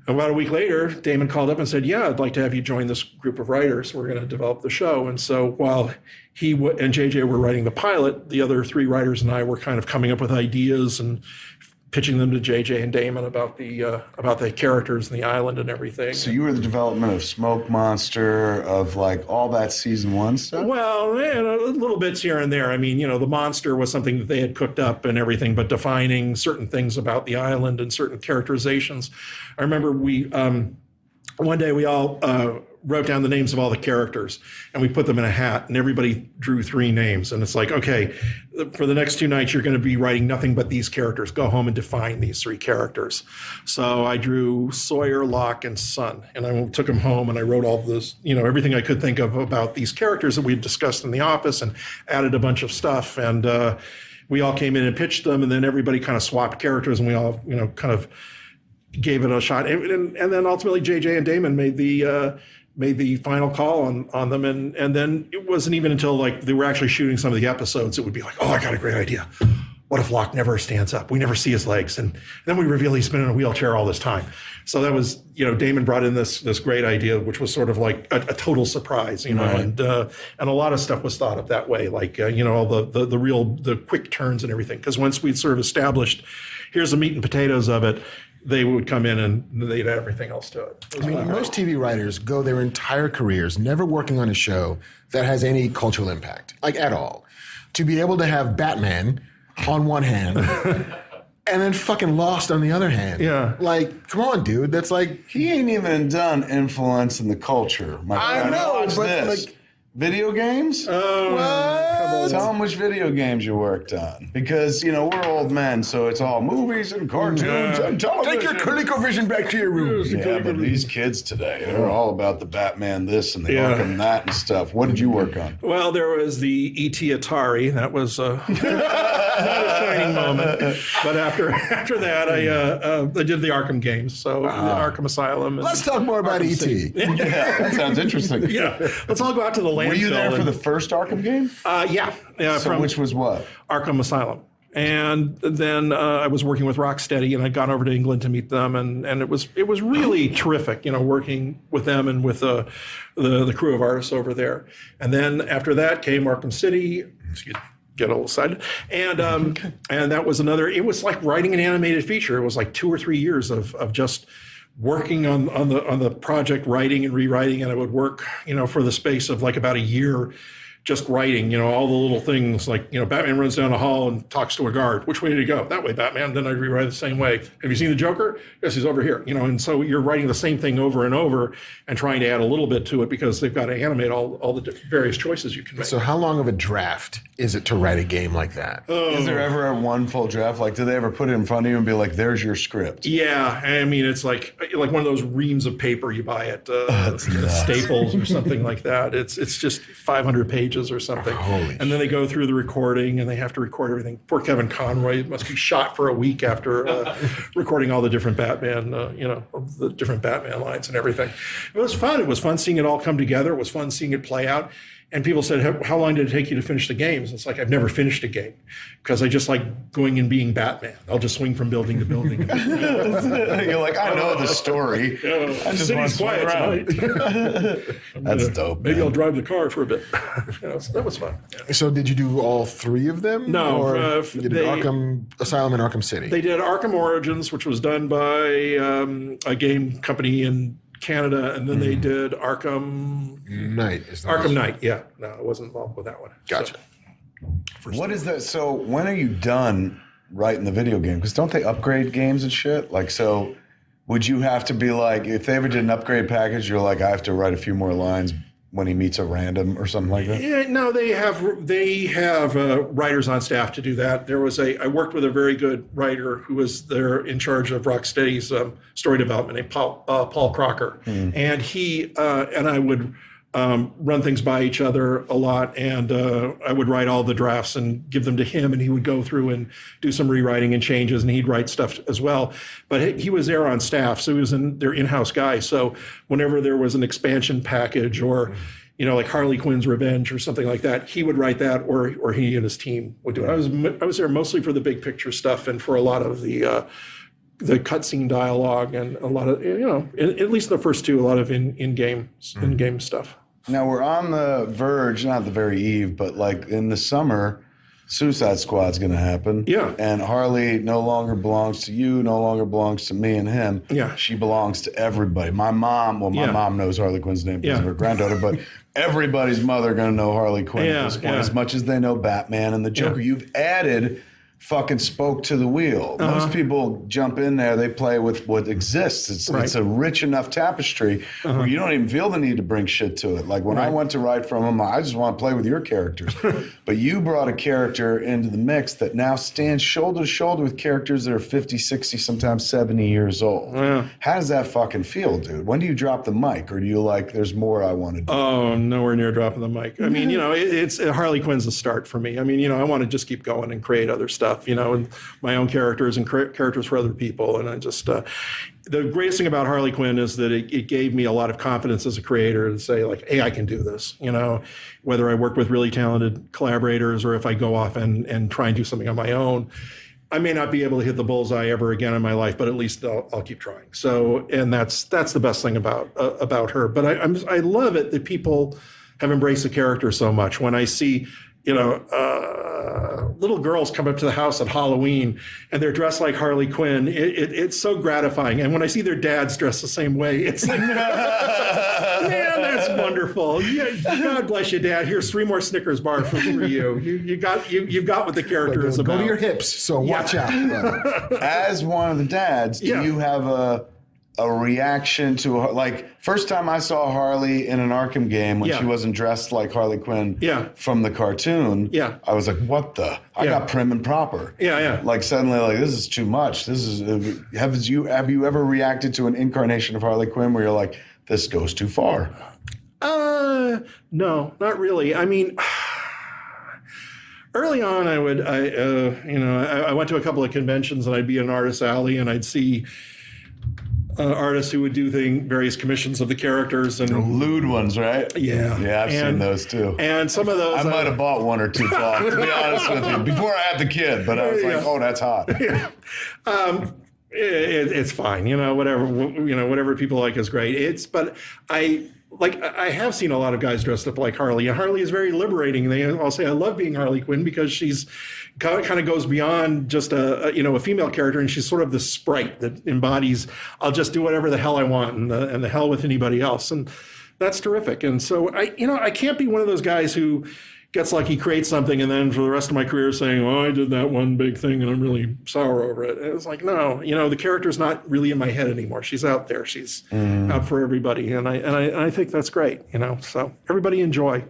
[SPEAKER 3] about a week later, Damon called up and said, yeah, I'd like to have you join this group of writers. We're going to develop the show. And so while he and JJ were writing the pilot, the other 3 writers and I were kind of coming up with ideas and pitching them to JJ and Damon about the characters and the island and everything.
[SPEAKER 1] So you were the development of Smoke Monster, of like all that season 1 stuff?
[SPEAKER 3] Well, little bits here and there. I mean, the monster was something that they had cooked up and everything, but defining certain things about the island and certain characterizations. I remember one day we all wrote down the names of all the characters and we put them in a hat and everybody drew 3 names. And it's like, okay, for the next 2 nights, you're going to be writing nothing but these characters. Go home and define these 3 characters. So I drew Sawyer, Locke, and Sun. And I took them home and I wrote all this, everything I could think of about these characters that we had discussed in the office and added a bunch of stuff. And we all came in and pitched them. And then everybody kind of swapped characters and we all, kind of gave it a shot. And then ultimately JJ and Damon made the final call on them. And then it wasn't even until like they were actually shooting some of the episodes, it would be like, oh, I got a great idea. What if Locke never stands up? We never see his legs. And then we reveal he's been in a wheelchair all this time. So that was, Damon brought in this great idea, which was sort of like a total surprise,
[SPEAKER 1] right.
[SPEAKER 3] and a lot of stuff was thought of that way, like, all the quick turns and everything. Because once we'd sort of established, here's the meat and potatoes of it, they would come in and they'd add everything else to it.
[SPEAKER 2] Most TV writers go their entire careers never working on a show that has any cultural impact, like at all. To be able to have Batman on one hand and then fucking Lost on the other hand.
[SPEAKER 3] Yeah.
[SPEAKER 2] Like, come on, dude. That's like...
[SPEAKER 1] He ain't even done influence in the culture.
[SPEAKER 2] I know, but
[SPEAKER 1] like... Video games?
[SPEAKER 2] What?
[SPEAKER 1] Tell them which video games you worked on. Because, we're old men, so it's all movies and cartoons and television.
[SPEAKER 2] Take your ColecoVision back to your room.
[SPEAKER 1] Yeah, but these kids today, they're all about the Batman this and the Arkham that and stuff. What did you work on?
[SPEAKER 3] Well, there was the E.T. Atari. That was not a shining moment. But after that, I did the Arkham games. So the Arkham Asylum.
[SPEAKER 2] Let's talk more about E.T.
[SPEAKER 1] Yeah, that sounds interesting.
[SPEAKER 3] Yeah. Let's all go out to the landfill.
[SPEAKER 1] Were you there for the first Arkham game?
[SPEAKER 3] Yeah.
[SPEAKER 1] So which was what?
[SPEAKER 3] Arkham Asylum. And then I was working with Rocksteady, and I'd gone over to England to meet them, and it was really terrific, working with them and with the crew of artists over there. And then after that came Arkham City. Excuse me. Get a little excited. And that was it was like writing an animated feature. It was like 2 or 3 years of just working on the project, writing and rewriting, and I would work, for the space of like about a year, just writing, all the little things like, Batman runs down a hall and talks to a guard. Which way did he go? That way, Batman. Then I'd rewrite it the same way. Have you seen the Joker? Yes, he's over here. And so you're writing the same thing over and over and trying to add a little bit to it because they've got to animate all the various choices you can make.
[SPEAKER 2] So how long of a draft is it to write a game like that?
[SPEAKER 1] Is there ever one full draft? Like, do they ever put it in front of you and be like, there's your script?
[SPEAKER 3] Yeah. I mean, it's like one of those reams of paper you buy at Staples or something like that. It's just 500 pages or something. And then they go through the recording and they have to record everything. Poor Kevin Conroy must be shot for a week after recording all the different Batman, the different Batman lines and everything. It was fun. It was fun seeing it all come together. It was fun seeing it play out. And people said, how long did it take you to finish the games? It's like, I've never finished a game because I just like going and being Batman. I'll just swing from building to building.
[SPEAKER 1] You're like, I know the story. I just want to swing around. That's dope.
[SPEAKER 3] Maybe I'll drive the car for a bit. So that was fun. Yeah.
[SPEAKER 2] So did you do all 3 of them?
[SPEAKER 3] No.
[SPEAKER 2] Or you did Arkham Asylum and Arkham City?
[SPEAKER 3] They did Arkham Origins, which was done by a game company in Canada, and then they did Arkham
[SPEAKER 2] Knight.
[SPEAKER 3] Arkham Knight, yeah. No, I wasn't involved with that one.
[SPEAKER 2] Gotcha.
[SPEAKER 3] So,
[SPEAKER 1] what is that? So when are you done writing the video game? Because don't they upgrade games and shit? Like, so would you have to be like, if they ever did an upgrade package, you're like, I have to write a few more lines when he meets a random or something like that?
[SPEAKER 3] Yeah, no, they have writers on staff to do that. I worked with a very good writer who was there in charge of Rocksteady's story development named Paul Crocker. And he and I would run things by each other a lot, and I would write all the drafts and give them to him, and he would go through and do some rewriting and changes, and he'd write stuff as well. But he was there on staff, so he was their in-house guy. So whenever there was an expansion package or like Harley Quinn's Revenge or something like that, he would write that, or he and his team would do it. I was there mostly for the big picture stuff and for a lot of the cutscene dialogue and a lot of at least the first 2, a lot of in-game stuff.
[SPEAKER 1] Now we're on the verge, not the very eve, but like in the summer, Suicide Squad's going to happen.
[SPEAKER 3] Yeah.
[SPEAKER 1] And Harley no longer belongs to you, no longer belongs to me and him.
[SPEAKER 3] Yeah.
[SPEAKER 1] She belongs to everybody. My mom knows Harley Quinn's name because of her granddaughter, but everybody's mother going to know Harley Quinn at this point, as much as they know Batman and the Joker. You've added fucking spoke to the wheel. Most people jump in there, they play with what exists. It's a rich enough tapestry where you don't even feel the need to bring shit to it. Like when I went to write from them, I just want to play with your characters. But you brought a character into the mix that now stands shoulder to shoulder with characters that are 50, 60, sometimes 70 years old. How does that fucking feel, dude? When do you drop the mic, or do you like, there's more I want to do?
[SPEAKER 3] Oh, nowhere near dropping the mic. I mean, it's Harley Quinn's a start for me. I mean, I want to just keep going and create other stuff, and my own characters and characters for other people. And I just, the greatest thing about Harley Quinn is that it gave me a lot of confidence as a creator to say, like, hey, I can do this, whether I work with really talented collaborators or if I go off and try and do something on my own. I may not be able to hit the bullseye ever again in my life, but at least I'll keep trying. So, and that's the best thing about her. But I love it that people have embraced the character so much. When I see, little girls come up to the house at Halloween and they're dressed like Harley Quinn, it's so gratifying. And when I see their dads dressed the same way, it's like, man, that's wonderful. Yeah, God bless you, Dad. Here's 3 more Snickers bars for you. You got what the character is about.
[SPEAKER 2] Go to your hips, so watch out.
[SPEAKER 1] As one of the dads, do you have a reaction to, like, first time I saw Harley in an Arkham game when she wasn't dressed like Harley Quinn from the cartoon, I was like, what the? I got prim and proper. Like suddenly, like, this is too much. This is, have you ever reacted to an incarnation of Harley Quinn where you're like, this goes too far?
[SPEAKER 3] No, not really. I mean, early on, I went to a couple of conventions and I'd be in an artist alley and I'd see artists who would do various commissions of the characters and
[SPEAKER 1] the lewd ones, right?
[SPEAKER 3] Yeah,
[SPEAKER 1] I've seen those too.
[SPEAKER 3] And some of those,
[SPEAKER 1] I might have bought 1 or 2 Paul, to be honest with you, before I had the kid. But I was like, oh, that's hot.
[SPEAKER 3] It's fine, whatever people like is great. But I have seen a lot of guys dressed up like Harley, and Harley is very liberating. They all say, I love being Harley Quinn because she's kind of goes beyond just a female character, and she's sort of the sprite that embodies, I'll just do whatever the hell I want and the hell with anybody else. And that's terrific. And so I can't be one of those guys who gets like he creates something and then for the rest of my career saying, oh, I did that one big thing and I'm really sour over it. And it's like, no, the character's not really in my head anymore. She's out there. She's out for everybody. And I think that's great, so everybody enjoy.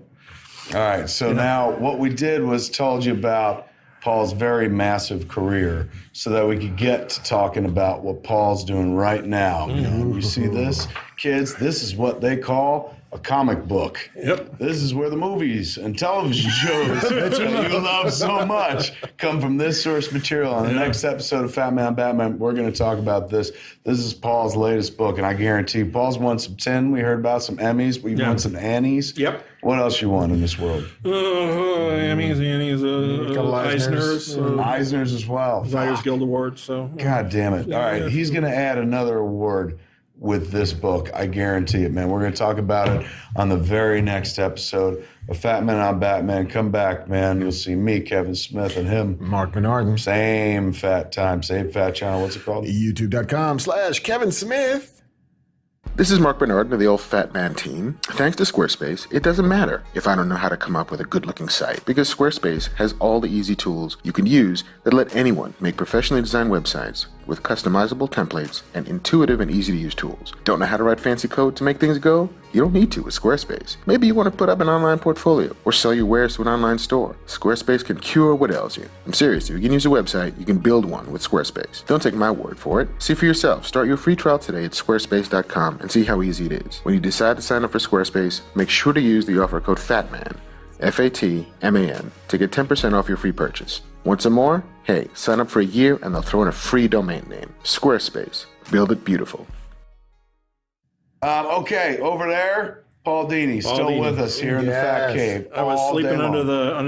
[SPEAKER 1] All right. So now what we did was told you about Paul's very massive career so that we could get to talking about what Paul's doing right now. You see this, kids? This is what they call a comic book.
[SPEAKER 3] Yep.
[SPEAKER 1] This is where the movies and television shows that you love so much come from this source material. On the next episode of Fat Man Batman, we're going to talk about this. This is Paul's latest book, and I guarantee Paul's won some 10. We heard about some Emmys. We won some Annies.
[SPEAKER 3] Yep.
[SPEAKER 1] What else you won in this world?
[SPEAKER 3] Emmys, Annies, Eisners.
[SPEAKER 1] Eisners as well.
[SPEAKER 3] Writers Guild Awards. So.
[SPEAKER 1] God damn it. All right, he's going to add another award with this book. I guarantee it, man. We're going to talk about it on the very next episode of Fat Man on Batman. Come back, man. You'll see me, Kevin Smith, and him,
[SPEAKER 2] Marc Bernardin.
[SPEAKER 1] Same fat time, same fat channel. What's it called?
[SPEAKER 2] YouTube.com/Kevin Smith.
[SPEAKER 4] This is Marc Bernardin of the Old Fat Man team. Thanks to Squarespace, it doesn't matter if I don't know how to come up with a good-looking site, because Squarespace has all the easy tools you can use that let anyone make professionally designed websites with customizable templates and intuitive and easy-to-use tools. Don't know how to write fancy code to make things go? You don't need to with Squarespace. Maybe you want to put up an online portfolio or sell your wares to an online store. Squarespace can cure what ails you. I'm serious, if you can use a website, you can build one with Squarespace. Don't take my word for it. See for yourself. Start your free trial today at squarespace.com and see how easy it is. When you decide to sign up for Squarespace, make sure to use the offer code FATMAN, FATMAN, to get 10% off your free purchase. Want some more? Hey, sign up for a year and they'll throw in a free domain name. Squarespace. Build it beautiful.
[SPEAKER 1] Okay, over there, Paul Dini, still with us here in the Fat Cave.
[SPEAKER 3] I was sleeping under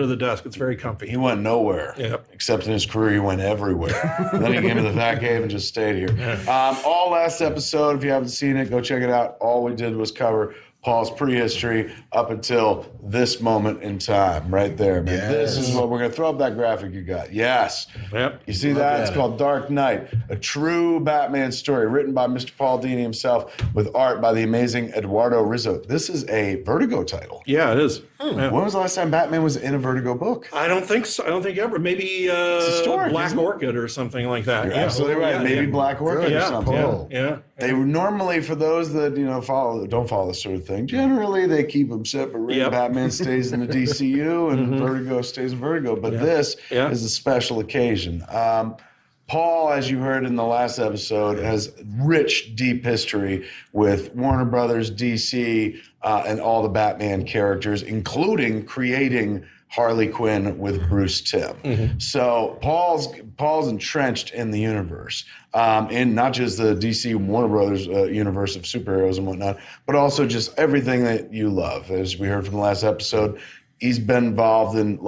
[SPEAKER 3] the desk. It's very comfy.
[SPEAKER 1] He went nowhere.
[SPEAKER 3] Yep.
[SPEAKER 1] Except in his career, he went everywhere. Then he came to the Fat Cave and just stayed here. All last episode, if you haven't seen it, go check it out. All we did was cover Paul's prehistory up until this moment in time, right there, man.
[SPEAKER 2] Yes.
[SPEAKER 1] This is what we're going to throw up that graphic you got. Yes.
[SPEAKER 3] Yep.
[SPEAKER 1] You see that? It's called Dark Knight, a true Batman story written by Mr. Paul Dini himself with art by the amazing Eduardo Risso. This is a Vertigo title.
[SPEAKER 3] Yeah, it is. Yeah.
[SPEAKER 1] When was the last time Batman was in a Vertigo book?
[SPEAKER 3] I don't think so. I don't think ever. Maybe
[SPEAKER 1] historic,
[SPEAKER 3] Black Orchid or something like that.
[SPEAKER 1] You're absolutely right.
[SPEAKER 3] Yeah,
[SPEAKER 1] Maybe Black Orchid or something.
[SPEAKER 3] Yeah.
[SPEAKER 1] They normally, for those that don't follow this sort of thing, generally they keep them separate.
[SPEAKER 3] Yep.
[SPEAKER 1] Batman stays in the DCU and Vertigo stays in Vertigo. But this is a special occasion. Paul, as you heard in the last episode, has rich, deep history with Warner Brothers, DC, and all the Batman characters, including creating Harley Quinn with Bruce Timm. So Paul's entrenched in the universe, in not just the DC Warner Brothers universe of superheroes and whatnot, but also just everything that you love. As we heard from the last episode, he's been involved in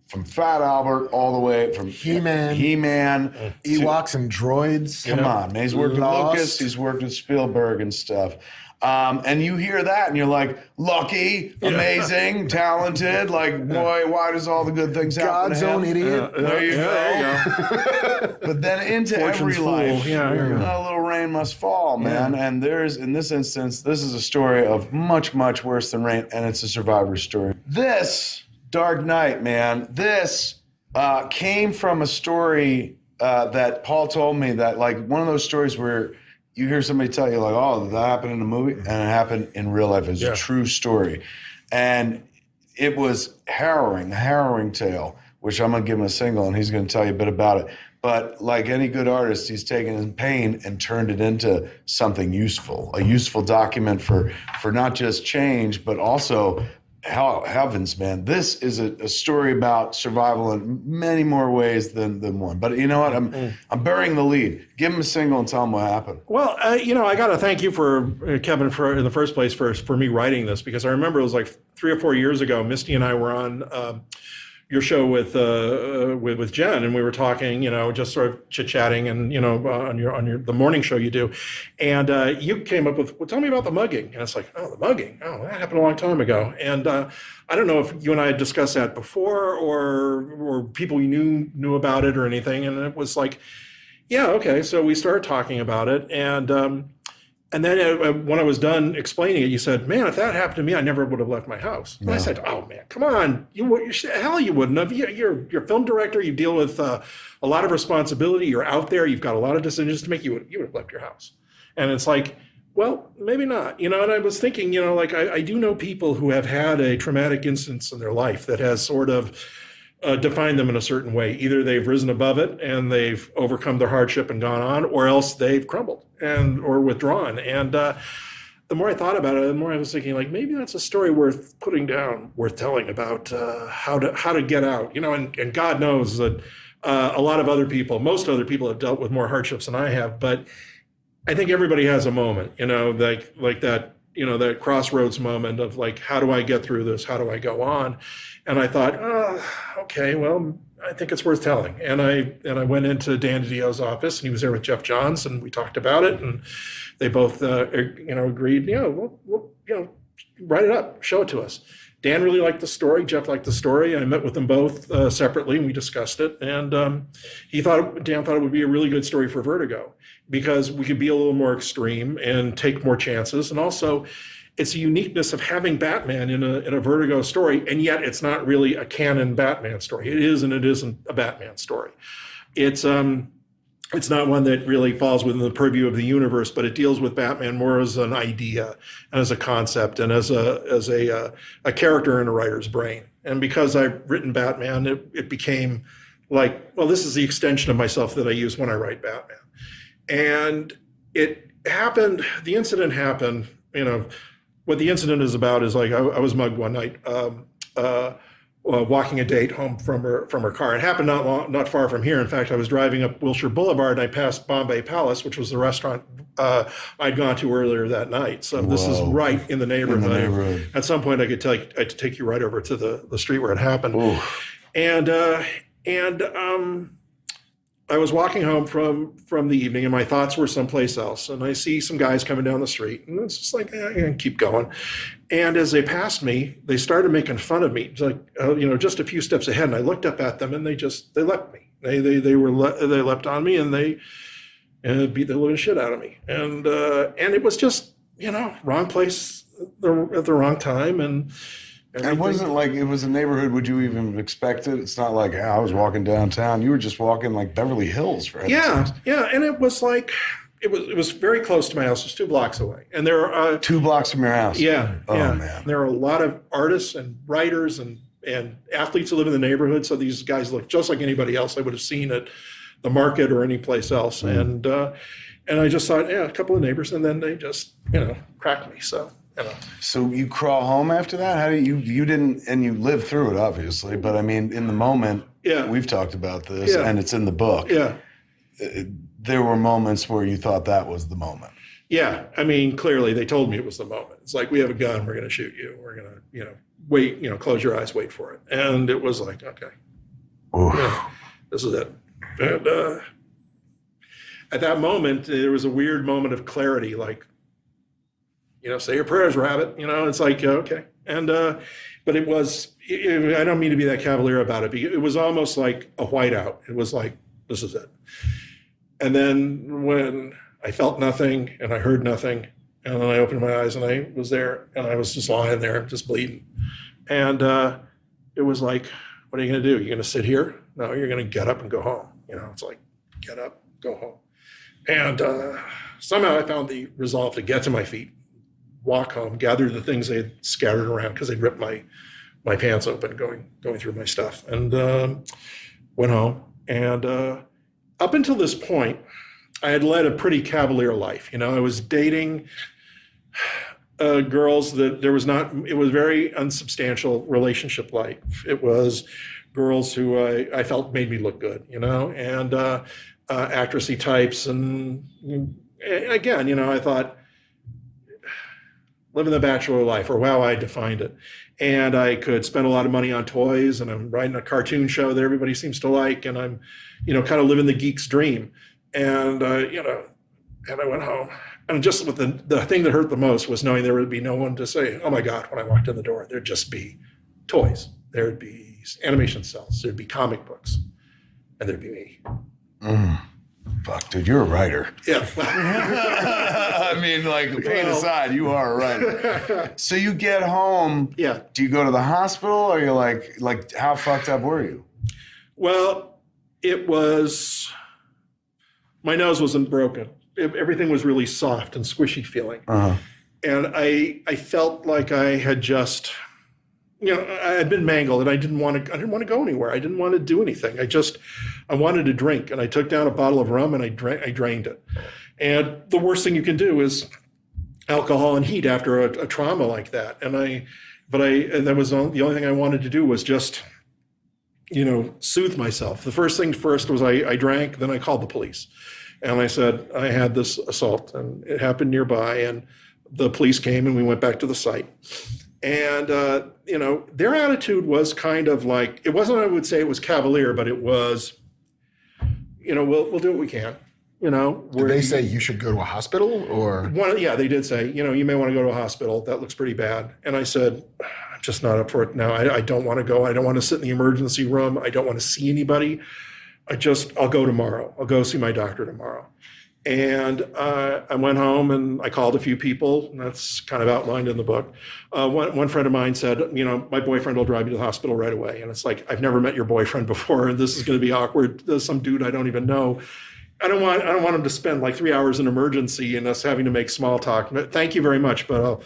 [SPEAKER 1] from Fat Albert all the way from
[SPEAKER 2] He-Man,
[SPEAKER 1] Ewoks
[SPEAKER 2] and droids.
[SPEAKER 1] Come on, man. He's worked with Lucas. He's worked with Spielberg and stuff. And you hear that and you're like, lucky, amazing, talented. Like, boy, why does all the good things happen
[SPEAKER 2] God's
[SPEAKER 1] to him?
[SPEAKER 2] own idiot.
[SPEAKER 1] There you go. But then into every life, a little rain must fall, man. And in this instance, this is a story of much, much worse than rain, and it's a survivor story. This Dark Knight, man, this came from a story that Paul told me, that like one of those stories where you hear somebody tell you like, oh, that happened in a movie, and it happened in real life. It's a true story. And it was a harrowing tale, which I'm going to give him a single, and he's going to tell you a bit about it. But like any good artist, he's taken his pain and turned it into something useful, a useful document for not just change, but also heavens, man. This is a story about survival in many more ways than one. But you know what? I'm burying the lead. Give him a single and tell him what happened.
[SPEAKER 3] Well, I got to thank you for Kevin in the first place for me writing this, because I remember it was like 3 or 4 years ago. Misty and I were on your show with Jen, and we were talking, just sort of chit-chatting, and on the morning show you do, and you came up with, well, tell me about the mugging, and it's like, oh, the mugging, oh, that happened a long time ago, and I don't know if you and I had discussed that before, or people you knew about it or anything, and it was like, yeah, okay, so we started talking about it, and then when I was done explaining it, you said, man, if that happened to me, I never would have left my house. And I said, oh, man, come on. You wouldn't have. You're a film director. You deal with a lot of responsibility. You're out there. You've got a lot of decisions to make. You would have left your house. And it's like, well, maybe not. And I was thinking, I do know people who have had a traumatic instance in their life that has sort of defined them in a certain way. Either they've risen above it and they've overcome their hardship and gone on, or else they've crumbled or withdrawn. And the more I thought about it, the more I was thinking, like, maybe that's a story worth putting down, worth telling about how to get out. And God knows that a lot of other people, most other people, have dealt with more hardships than I have. But I think everybody has a moment, like that. That crossroads moment of like, how do I get through this? How do I go on? And I thought, okay, well, I think it's worth telling. And I went into Dan DiDio's office, and he was there with Jeff Johns, and we talked about it, and they both, agreed, we'll write it up, show it to us. Dan really liked the story. Jeff liked the story. I met with them both separately, and we discussed it. And Dan thought it would be a really good story for Vertigo, because we could be a little more extreme and take more chances. And also, it's a uniqueness of having Batman in a Vertigo story, and yet it's not really a canon Batman story. It is and it isn't a Batman story. It's not one that really falls within the purview of the universe, but it deals with Batman more as an idea and as a concept and as a character in a writer's brain. And because I've written Batman, it became like, well, this is the extension of myself that I use when I write Batman. And it happened, the incident happened, what the incident is about is like, I was mugged one night, walking a date home from her car. It happened not far from here. In fact, I was driving up Wilshire Boulevard, and I passed Bombay Palace, which was the restaurant I'd gone to earlier that night. So this is right in the neighborhood. At some point, I had to take you right over to the street where it happened. Ooh. And I was walking home from the evening, and my thoughts were someplace else. And I see some guys coming down the street, and it's just like, keep going. And as they passed me, they started making fun of me. It's like, just a few steps ahead. And I looked up at them, and they leapt me. They leapt on me, and they beat the living shit out of me. And it was just, wrong place at the wrong time. And
[SPEAKER 1] it wasn't like it was a neighborhood. Would you even expect it? It's not like I was walking downtown. You were just walking like Beverly Hills, for heaven's sakes.
[SPEAKER 3] Yeah. And it was like, it was very close to my house. It's 2 blocks away. And there are
[SPEAKER 1] 2 blocks from your house.
[SPEAKER 3] Yeah.
[SPEAKER 1] Oh,
[SPEAKER 3] yeah.
[SPEAKER 1] man.
[SPEAKER 3] There are a lot of artists and writers and athletes who live in the neighborhood. So these guys look just like anybody else I would have seen at the market or any place else. And I just thought, a couple of neighbors, and then they just, cracked me. So.
[SPEAKER 1] So you crawl home after that? How do you didn't, and you lived through it, obviously, but I mean, in the moment, we've talked about this, and it's in the book.
[SPEAKER 3] Yeah.
[SPEAKER 1] There were moments where you thought that was the moment.
[SPEAKER 3] Yeah. I mean, clearly they told me it was the moment. It's like, we have a gun, we're going to shoot you. We're going to, wait, close your eyes, wait for it. And it was like, okay, this is it. And at that moment, there was a weird moment of clarity, like, say your prayers, rabbit. It's like, okay. And, but it was, I don't mean to be that cavalier about it, but it was almost like a whiteout. It was like, this is it. And then when I felt nothing and I heard nothing, and then I opened my eyes and I was there, and I was just lying there, just bleeding. And it was like, what are you going to do? You're going to sit here? No, you're going to get up and go home. It's like, get up, go home. And somehow I found the resolve to get to my feet, walk home, gather the things they had scattered around because they'd ripped my pants open going through my stuff, and went home. And up until this point, I had led a pretty cavalier life. I was dating girls that it was very unsubstantial relationship life. It was girls who I felt made me look good, and actressy types. And again, I thought, living the bachelor life, or how I defined it. And I could spend a lot of money on toys, and I'm writing a cartoon show that everybody seems to like, and I'm, kind of living the geek's dream. And, and I went home. And just with the thing that hurt the most was knowing there would be no one to say, oh my God, when I walked in the door, there'd just be toys. There'd be animation cells. There'd be comic books. And there'd be me.
[SPEAKER 1] Fuck, dude, you're a writer.
[SPEAKER 3] Yeah.
[SPEAKER 1] I mean, like, pain aside, you are a writer. So you get home.
[SPEAKER 3] Yeah.
[SPEAKER 1] Do you go to the hospital, or you're like, how fucked up were you?
[SPEAKER 3] Well, it was, my nose wasn't broken. Everything was really soft and squishy feeling.
[SPEAKER 1] Uh-huh.
[SPEAKER 3] And I felt like I had just, I had been mangled, and I didn't want to go anywhere. I didn't want to do anything. I wanted to drink, and I took down a bottle of rum and I drained it. And the worst thing you can do is alcohol and heat after a trauma like that. And that was the only thing I wanted to do was just, soothe myself. The first thing first was I drank, then I called the police. And I said, I had this assault, and it happened nearby, and the police came, and we went back to the site. And, their attitude was kind of like, it wasn't, I would say it was cavalier, but it was, we'll do what we can.
[SPEAKER 2] Did they say you should go to a hospital, or?
[SPEAKER 3] Yeah, they did say, you may want to go to a hospital. That looks pretty bad. And I said, I'm just not up for it now. I don't want to go. I don't want to sit in the emergency room. I don't want to see anybody. I'll go tomorrow. I'll go see my doctor tomorrow. And I went home and I called a few people, and that's kind of outlined in the book. One friend of mine said, my boyfriend will drive you to the hospital right away. And it's like, I've never met your boyfriend before, and this is going to be awkward. There's some dude I don't even know. I don't want him to spend like 3 hours in emergency and us having to make small talk. Thank you very much, but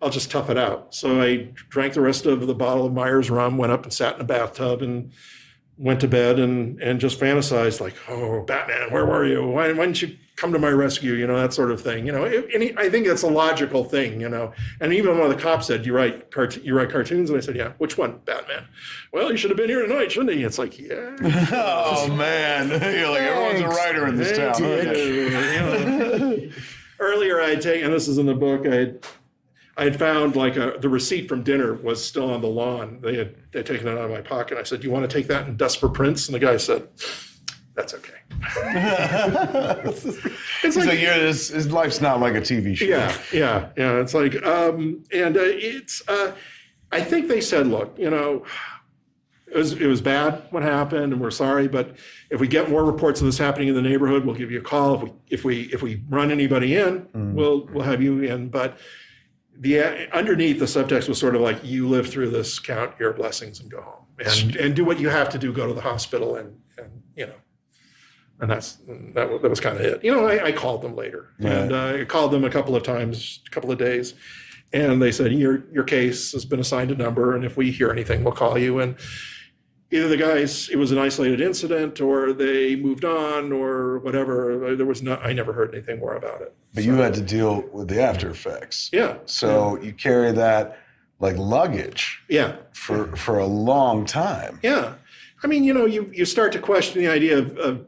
[SPEAKER 3] I'll just tough it out. So I drank the rest of the bottle of Myers rum, went up and sat in a bathtub, and went to bed and just fantasized like, oh, Batman, where were you? Why didn't you come to my rescue? That sort of thing. I think that's a logical thing. And even one of the cops said, you write cartoons? And I said, yeah. Which one? Batman. Well, you should have been here tonight, shouldn't he? It's like, yeah.
[SPEAKER 1] Oh man, you're like, everyone's a writer in this town.
[SPEAKER 3] Earlier, I had taken, and this is in the book, I had found like the receipt from dinner was still on the lawn. They'd taken it out of my pocket. I said, do you want to take that and dust for prints? And the guy said, that's okay.
[SPEAKER 1] It's like his life's not like a TV show.
[SPEAKER 3] Yeah. It's like, I think they said, look, it was bad what happened, and we're sorry, but if we get more reports of this happening in the neighborhood, we'll give you a call. If we run anybody in, we'll have you in. But underneath the subtext was sort of like, you live through this, count your blessings, and go home, and do what you have to do. Go to the hospital, and and that was kind of it. I called them later, and I called them a couple of times, a couple of days, and they said, your case has been assigned a number, and if we hear anything, we'll call you. And either the guys, it was an isolated incident, or they moved on, or whatever. I never heard anything more about it.
[SPEAKER 1] But you had to deal with the after effects.
[SPEAKER 3] Yeah.
[SPEAKER 1] So you carry that like luggage.
[SPEAKER 3] Yeah.
[SPEAKER 1] For a long time.
[SPEAKER 3] Yeah. I mean, you start to question the idea of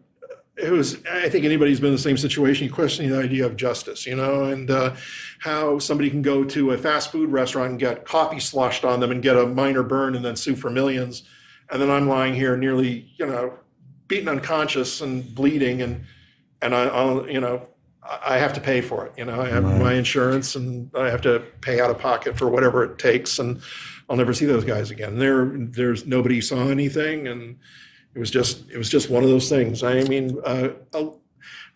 [SPEAKER 3] I think anybody who's been in the same situation, you question the idea of justice, and how somebody can go to a fast food restaurant and get coffee sloshed on them and get a minor burn and then sue for millions. And then I'm lying here nearly, beaten unconscious and bleeding, and I have to pay for it. I have my insurance, and I have to pay out of pocket for whatever it takes, and I'll never see those guys again. There's nobody saw anything, and it was just one of those things. I mean, a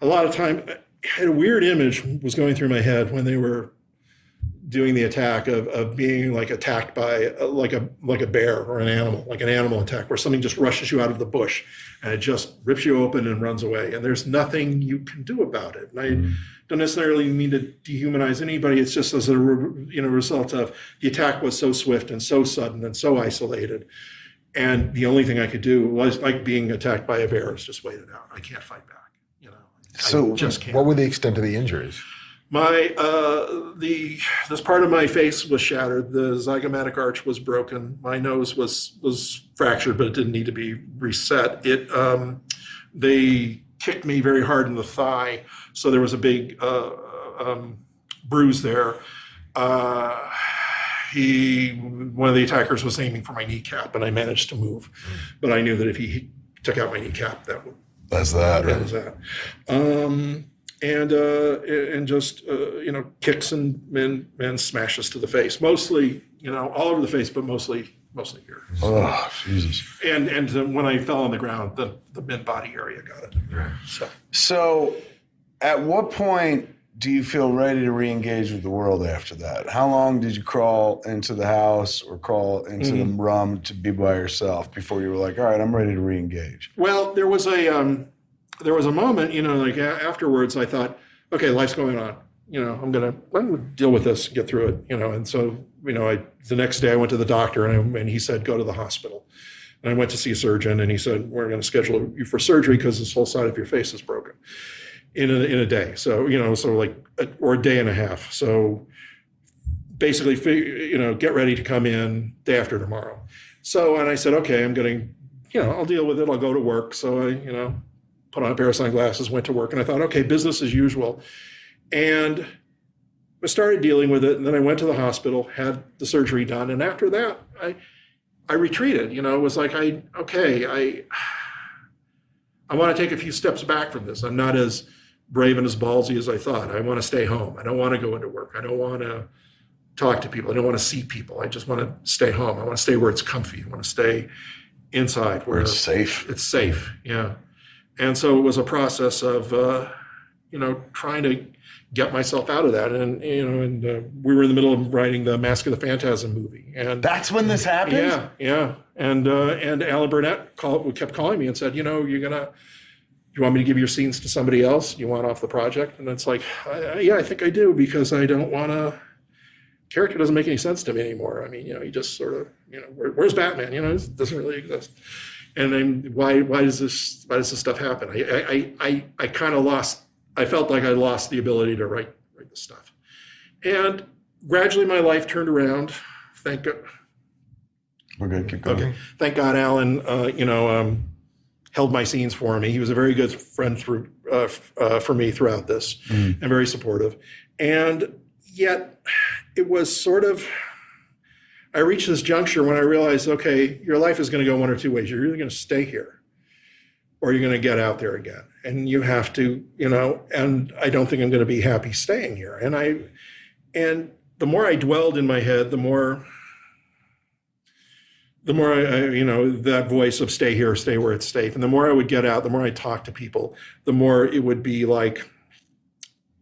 [SPEAKER 3] lot of time, a weird image was going through my head when they were doing the attack of being like attacked by like a bear or an animal attack, where something just rushes you out of the bush and it just rips you open and runs away, and there's nothing you can do about it. And I don't necessarily mean to dehumanize anybody. It's just as a result of the attack was so swift and so sudden and so isolated, and the only thing I could do was, like being attacked by a bear, is just wait it out. I can't fight back.
[SPEAKER 2] So
[SPEAKER 3] I just can't.
[SPEAKER 2] What were the extent of the injuries?
[SPEAKER 3] This part of my face was shattered. The zygomatic arch was broken. My nose was fractured, but it didn't need to be reset. They kicked me very hard in the thigh, so there was a big bruise there. One of the attackers was aiming for my kneecap, and I managed to move. But I knew that if he took out my kneecap,
[SPEAKER 1] that's that.
[SPEAKER 3] That was that. And just kicks and smashes to the face, mostly all over the face, but mostly here.
[SPEAKER 1] Oh, Jesus!
[SPEAKER 3] And when I fell on the ground, the mid body area got it.
[SPEAKER 1] So, at what point do you feel ready to re-engage with the world after that? How long did you crawl into the house or crawl into the room to be by yourself before you were like, all right, I'm ready to re-engage?
[SPEAKER 3] Well, there was a moment, like afterwards, I thought, okay, life's going on. I'm gonna deal with this, get through it. And so, the next day I went to the doctor, and he said, go to the hospital. And I went to see a surgeon, and he said, we're going to schedule you for surgery because this whole side of your face is broken in a day. So, or a day and a half. So basically, get ready to come in day after tomorrow. So, and I said, okay, I'm going to, I'll deal with it. I'll go to work. So I, put on a pair of sunglasses, went to work, and I thought, okay, business as usual. And I started dealing with it, and then I went to the hospital, had the surgery done, and after that, I retreated. It was like, I want to take a few steps back from this. I'm not as brave and as ballsy as I thought. I want to stay home. I don't want to go into work. I don't want to talk to people. I don't want to see people. I just want to stay home. I want to stay where it's comfy. I want to stay inside where
[SPEAKER 1] it's safe.
[SPEAKER 3] It's safe, yeah. And so it was a process of, trying to get myself out of that. And, we were in the middle of writing the Mask of the Phantasm movie. And
[SPEAKER 1] that's when this happened?
[SPEAKER 3] Yeah. And Alan Burnett kept calling me and said, you want me to give your scenes to somebody else? You want off the project? And it's like, I think I do, because I don't want to, character doesn't make any sense to me anymore. I mean, you just sort of, where's Batman? It doesn't really exist. And then why does this stuff happen? I kind of lost. I felt like I lost the ability to write this stuff, and gradually my life turned around. Thank God.
[SPEAKER 1] We're good. Keep going.
[SPEAKER 3] Okay. Thank God, Alan. Held my scenes for me. He was a very good friend for me throughout this, and very supportive. And yet, it was sort of. I reached this juncture when I realized, okay, your life is going to go one or two ways. You're either going to stay here, or you're going to get out there again. And you have to, and I don't think I'm going to be happy staying here. And the more I dwelled in my head, the more that voice of stay here, stay where it's safe. And the more I would get out, the more I talk to people, the more it would be like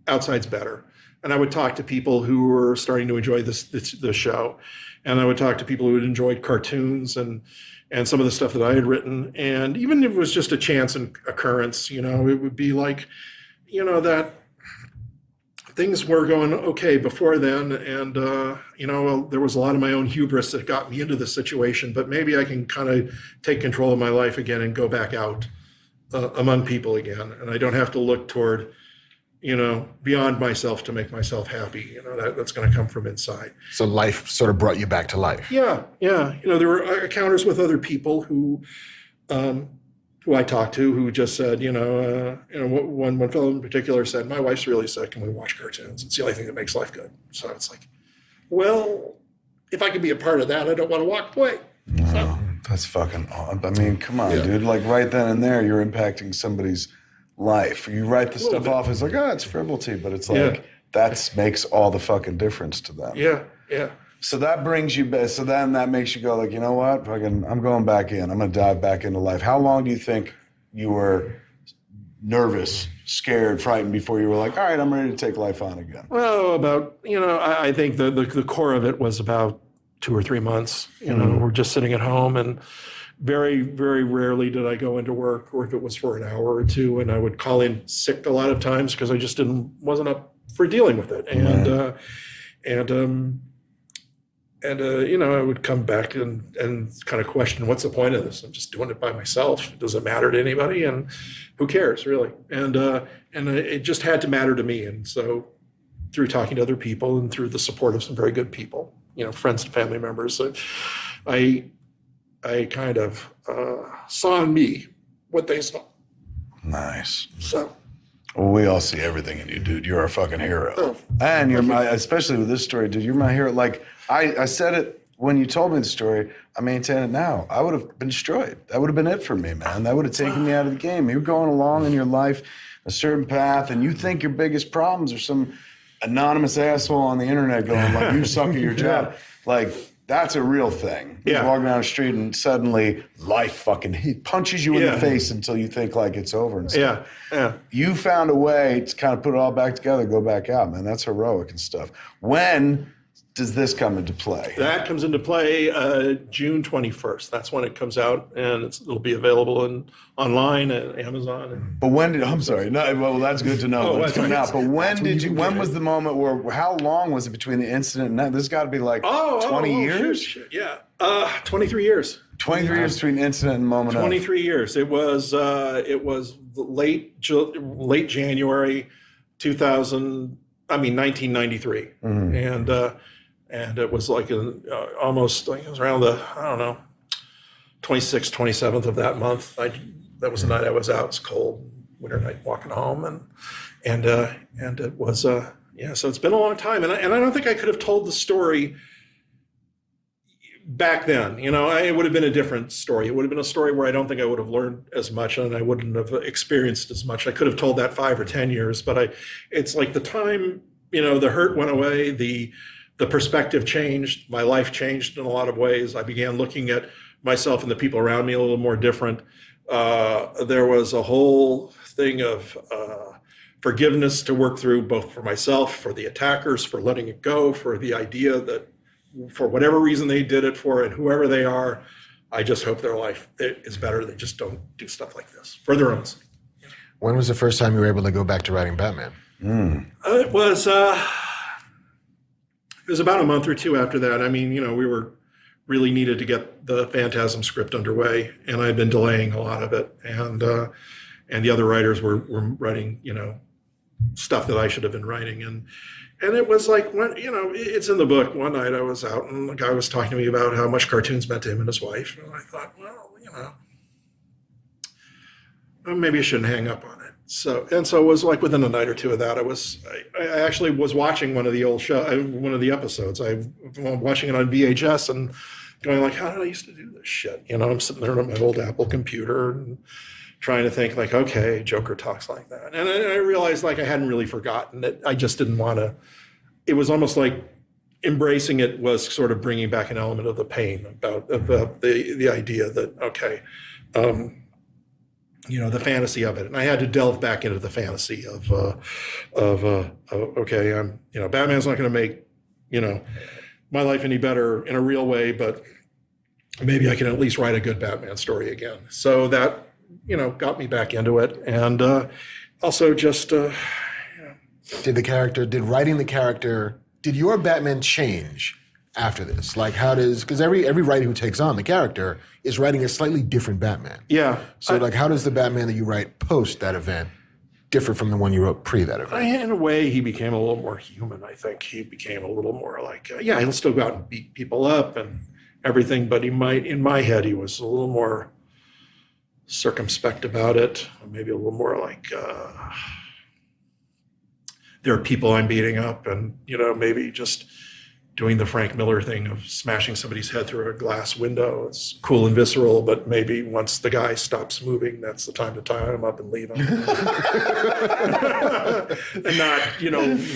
[SPEAKER 3] outside's better. And I would talk to people who were starting to enjoy the show. And I would talk to people who had enjoyed cartoons and some of the stuff that I had written. And even if it was just a chance and occurrence, it would be like, that things were going okay before then. And, there was a lot of my own hubris that got me into this situation, but maybe I can kind of take control of my life again and go back out among people again. And I don't have to look toward, beyond myself to make myself happy. That's going to come from inside.
[SPEAKER 2] So life sort of brought you back to life.
[SPEAKER 3] Yeah. There were encounters with other people who I talked to who just said, one fellow in particular said, my wife's really sick and we watch cartoons. It's the only thing that makes life good. So it's like, well, if I could be a part of that, I don't want to walk away.
[SPEAKER 1] No, that's fucking odd. I mean, come on, dude. Like right then and there, you're impacting somebody's life. You write the stuff off as like, it's frivolity, but it's like, that makes all the fucking difference to them.
[SPEAKER 3] Yeah.
[SPEAKER 1] So that brings you back. So then that makes you go like, you know what? Fucking, I'm going back in. I'm going to dive back into life. How long do you think you were nervous, scared, frightened before you were like, all right, I'm ready to take life on again?
[SPEAKER 3] Well, about, I think the core of it was about 2 or 3 months. We're just sitting at home, and very, very rarely did I go into work, or if it was for an hour or two, and I would call in sick a lot of times because I just wasn't up for dealing with it. I would come back and kind of question, what's the point of this? I'm just doing it by myself. Does it matter to anybody? And who cares, really? And it just had to matter to me. And so through talking to other people and through the support of some very good people, friends and family members, I kind of saw in me what they saw.
[SPEAKER 1] Nice.
[SPEAKER 3] So.
[SPEAKER 1] Well, we all see everything in you, dude. You're a fucking hero. And you're especially with this story, dude, you're my hero. Like, I said it when you told me the story. I maintain it now. I would have been destroyed. That would have been it for me, man. That would have taken me out of the game. You're going along in your life a certain path, and you think your biggest problems are some anonymous asshole on the internet going like, you suck at your job. Like, that's a real thing. You're walking down the street and suddenly life fucking punches you in the face until you think like it's over and stuff.
[SPEAKER 3] Yeah.
[SPEAKER 1] You found a way to kind of put it all back together, go back out, man. That's heroic and stuff. When does this come into play?
[SPEAKER 3] That comes into play June 21st. That's when it comes out, and it'll be available online at Amazon.
[SPEAKER 1] But when did, I'm sorry, no, well, that's good to know. It's coming out. But when was the moment where, how long was it between the incident and now? This has got to be like 20 years?
[SPEAKER 3] Shit. Yeah. 23 years.
[SPEAKER 1] 23 years between incident and moment
[SPEAKER 3] 23 years. It was late January 1993. Mm-hmm. And it was like almost, it was around the, 26th, 27th of that month. That was the night I was out. It was cold, winter night, walking home. And it was, so it's been a long time. And I don't think I could have told the story back then. It would have been a different story. It would have been a story where I don't think I would have learned as much and I wouldn't have experienced as much. I could have told that 5 or 10 years, but it's like the time, the hurt went away, the perspective changed, my life changed in a lot of ways. I began looking at myself and the people around me a little more different. There was a whole thing of forgiveness to work through, both for myself, for the attackers, for letting it go, for the idea that for whatever reason they did it for, and whoever they are, I just hope their life is better. They just don't do stuff like this for their own sake.
[SPEAKER 2] When was the first time you were able to go back to writing Batman?
[SPEAKER 3] It was about a month or two after that. I mean, we were really needed to get the Phantasm script underway, and I'd been delaying a lot of it. And the other writers were writing, stuff that I should have been writing. And it was like, when, it's in the book. One night I was out and the guy was talking to me about how much cartoons meant to him and his wife. And I thought, well, maybe I shouldn't hang up on it. So it was like within a night or two of that, I actually was watching one of the episodes. I'm watching it on VHS and going like, how did I used to do this shit? I'm sitting there on my old Apple computer and trying to think like, okay, Joker talks like that. And I realized like I hadn't really forgotten it. I just didn't want to, it was almost like embracing it was sort of bringing back an element of the pain about the idea that, okay, the fantasy of it. And I had to delve back into the fantasy of okay, Batman's not going to make, my life any better in a real way, but maybe I can at least write a good Batman story again. So that, got me back into it. And also just,
[SPEAKER 2] Did your Batman change after this? Like because every writer who takes on the character is writing a slightly different Batman.
[SPEAKER 3] Yeah.
[SPEAKER 2] So how does the Batman that you write post that event differ from the one you wrote pre that event?
[SPEAKER 3] In a way, he became a little more human, I think. He became a little more like, he'll still go out and beat people up and everything, but in my head, he was a little more circumspect about it. Maybe a little more like, there are people I'm beating up and, maybe just doing the Frank Miller thing of smashing somebody's head through a glass window. It's cool and visceral, but maybe once the guy stops moving, that's the time to tie him up and leave him. And not,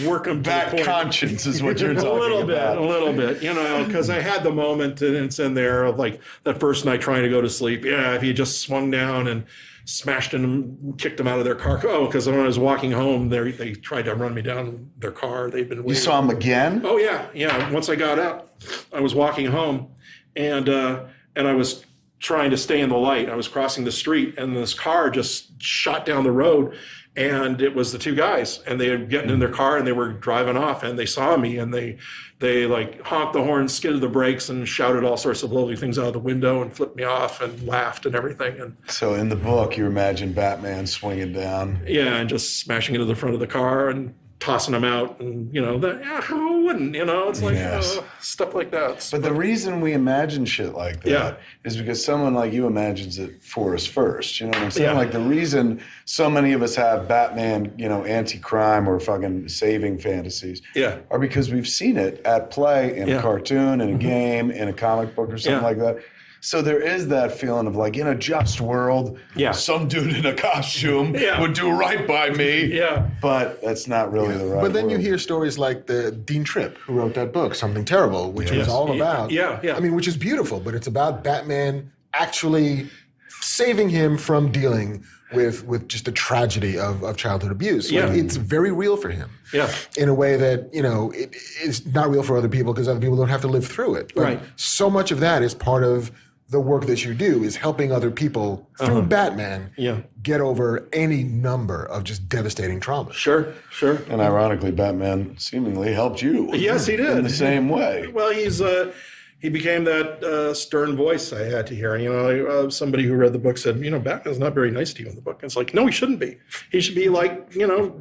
[SPEAKER 3] work him to
[SPEAKER 1] That
[SPEAKER 3] the point.
[SPEAKER 1] conscience is what you're talking about.
[SPEAKER 3] A little bit, because I had the moment and it's in there of like that first night trying to go to sleep. Yeah, if he just swung down and smashed him, kicked him out of their car. Oh, because when I was walking home, they tried to run me down their car. They'd been waiting.
[SPEAKER 1] You saw him again?
[SPEAKER 3] Oh yeah. Once I got up, I was walking home, and I was trying to stay in the light. I was crossing the street, and this car just shot down the road, and it was the two guys, and they were getting in their car, and they were driving off, and they saw me, and they like honked the horn, skidded the brakes, and shouted all sorts of lovely things out of the window, and flipped me off, and laughed and everything. And
[SPEAKER 1] so in the book, you imagine Batman swinging down.
[SPEAKER 3] Yeah, and just smashing into the front of the car and tossing them out, and who wouldn't? It's like stuff like that.
[SPEAKER 1] But the reason we imagine shit like that is because someone like you imagines it for us first. You know what I'm saying?
[SPEAKER 3] Yeah.
[SPEAKER 1] Like the reason so many of us have Batman, anti-crime or fucking saving fantasies, are because we've seen it at play in a cartoon, in a game, in a comic book or something like that. So there is that feeling of like in a just world, some dude in a costume would do right by me.
[SPEAKER 3] Yeah.
[SPEAKER 1] But that's not really the right
[SPEAKER 2] But then
[SPEAKER 1] world.
[SPEAKER 2] you hear stories like the Dean Tripp, who wrote that book, Something Terrible, which was all about, I mean, which is beautiful, but it's about Batman actually saving him from dealing with just the tragedy of childhood abuse. Like, it's very real for him.
[SPEAKER 3] Yeah.
[SPEAKER 2] In a way that, it is not real for other people because other people don't have to live through it. But so much of that is part of the work that you do is helping other people through Batman get over any number of just devastating traumas.
[SPEAKER 3] Sure.
[SPEAKER 1] And ironically, Batman seemingly helped you.
[SPEAKER 3] Yes, he did.
[SPEAKER 1] In the same way.
[SPEAKER 3] Well, he became that stern voice I had to hear. Somebody who read the book said, Batman's not very nice to you in the book. And it's like, no, he shouldn't be. He should be like,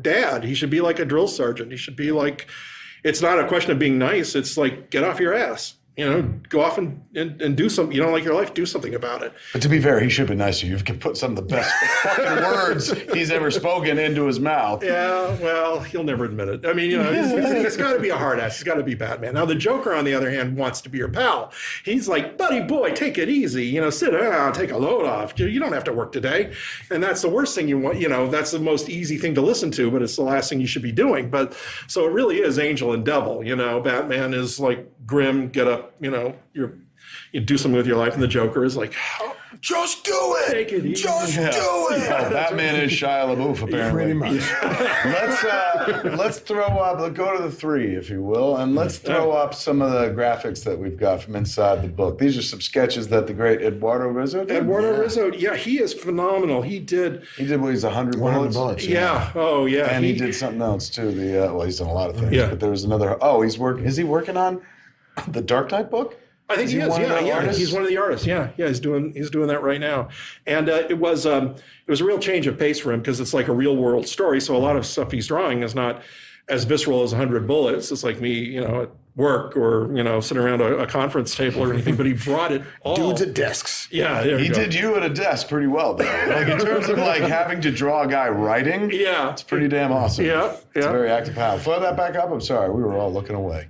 [SPEAKER 3] Dad. He should be like a drill sergeant. He should be like, it's not a question of being nice. It's like, get off your ass. Go off and do something. You don't like your life, do something about it.
[SPEAKER 1] But to be fair, he should be nice to you. You've put some of the best fucking words he's ever spoken into his mouth.
[SPEAKER 3] Yeah, well, he'll never admit it. I mean, he's got to be a hard ass. He's got to be Batman. Now, the Joker, on the other hand, wants to be your pal. He's like, buddy boy, take it easy. Sit down, take a load off. You don't have to work today. And that's the worst thing you want. That's the most easy thing to listen to, but it's the last thing you should be doing. But so it really is angel and devil. Batman is like grim, get up, you do something with your life, and the Joker is like, just do it. Take it easy.
[SPEAKER 2] Just do it.
[SPEAKER 1] Batman is Shia LaBeouf, apparently.
[SPEAKER 2] Pretty much.
[SPEAKER 1] Let's throw up. Let's go to the 3, if you will, and let's throw up some of the graphics that we've got from inside the book. These are some sketches that the great Eduardo Risso did.
[SPEAKER 3] Rizzo, he is phenomenal. He did
[SPEAKER 1] what, he's 100 bullets?
[SPEAKER 3] Yeah. Oh, yeah.
[SPEAKER 1] And he did something else too. He's done a lot of things.
[SPEAKER 3] Yeah.
[SPEAKER 1] But there was another. Is he working on the Dark Knight book?
[SPEAKER 3] I think he is. Yeah. He's one of the artists. Yeah. He's doing that right now. And it was a real change of pace for him because it's like a real world story. So a lot of stuff he's drawing is not as visceral as 100 bullets. It's like me, at work or, sitting around a conference table or anything, but he brought it all.
[SPEAKER 2] Dudes at desks.
[SPEAKER 3] Yeah.
[SPEAKER 1] He did you at a desk pretty well, though. Like in terms of like having to draw a guy writing.
[SPEAKER 3] Yeah.
[SPEAKER 1] It's pretty damn awesome.
[SPEAKER 3] Yeah.
[SPEAKER 1] It's a very active panel. Throw that back up. I'm sorry. We were all looking away.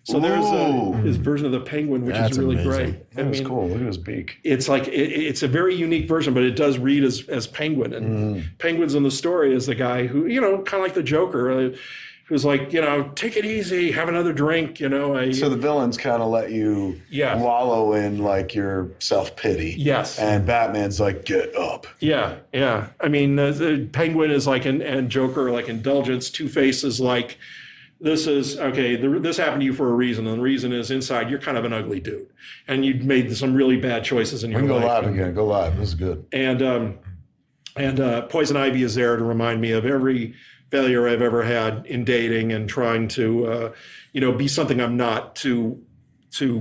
[SPEAKER 3] So there's his version of the Penguin, which is really great.
[SPEAKER 1] That's cool. Look at his beak.
[SPEAKER 3] It's like it's a very unique version, but it does read as Penguin. And Penguin's in the story is the guy who, kind of like the Joker, who's like, take it easy, have another drink, So
[SPEAKER 1] the villains kind of let you wallow in like your self-pity.
[SPEAKER 3] Yes.
[SPEAKER 1] And Batman's like, get up.
[SPEAKER 3] Yeah, yeah. I mean, the Penguin is like, and Joker are like indulgence. Two-Face is like, this is, okay, this happened to you for a reason. And the reason is inside, you're kind of an ugly dude. And you made some really bad choices in your life.
[SPEAKER 1] We can go live again. Go live. This is good.
[SPEAKER 3] And Poison Ivy is there to remind me of every failure I've ever had in dating and trying to, be something I'm not to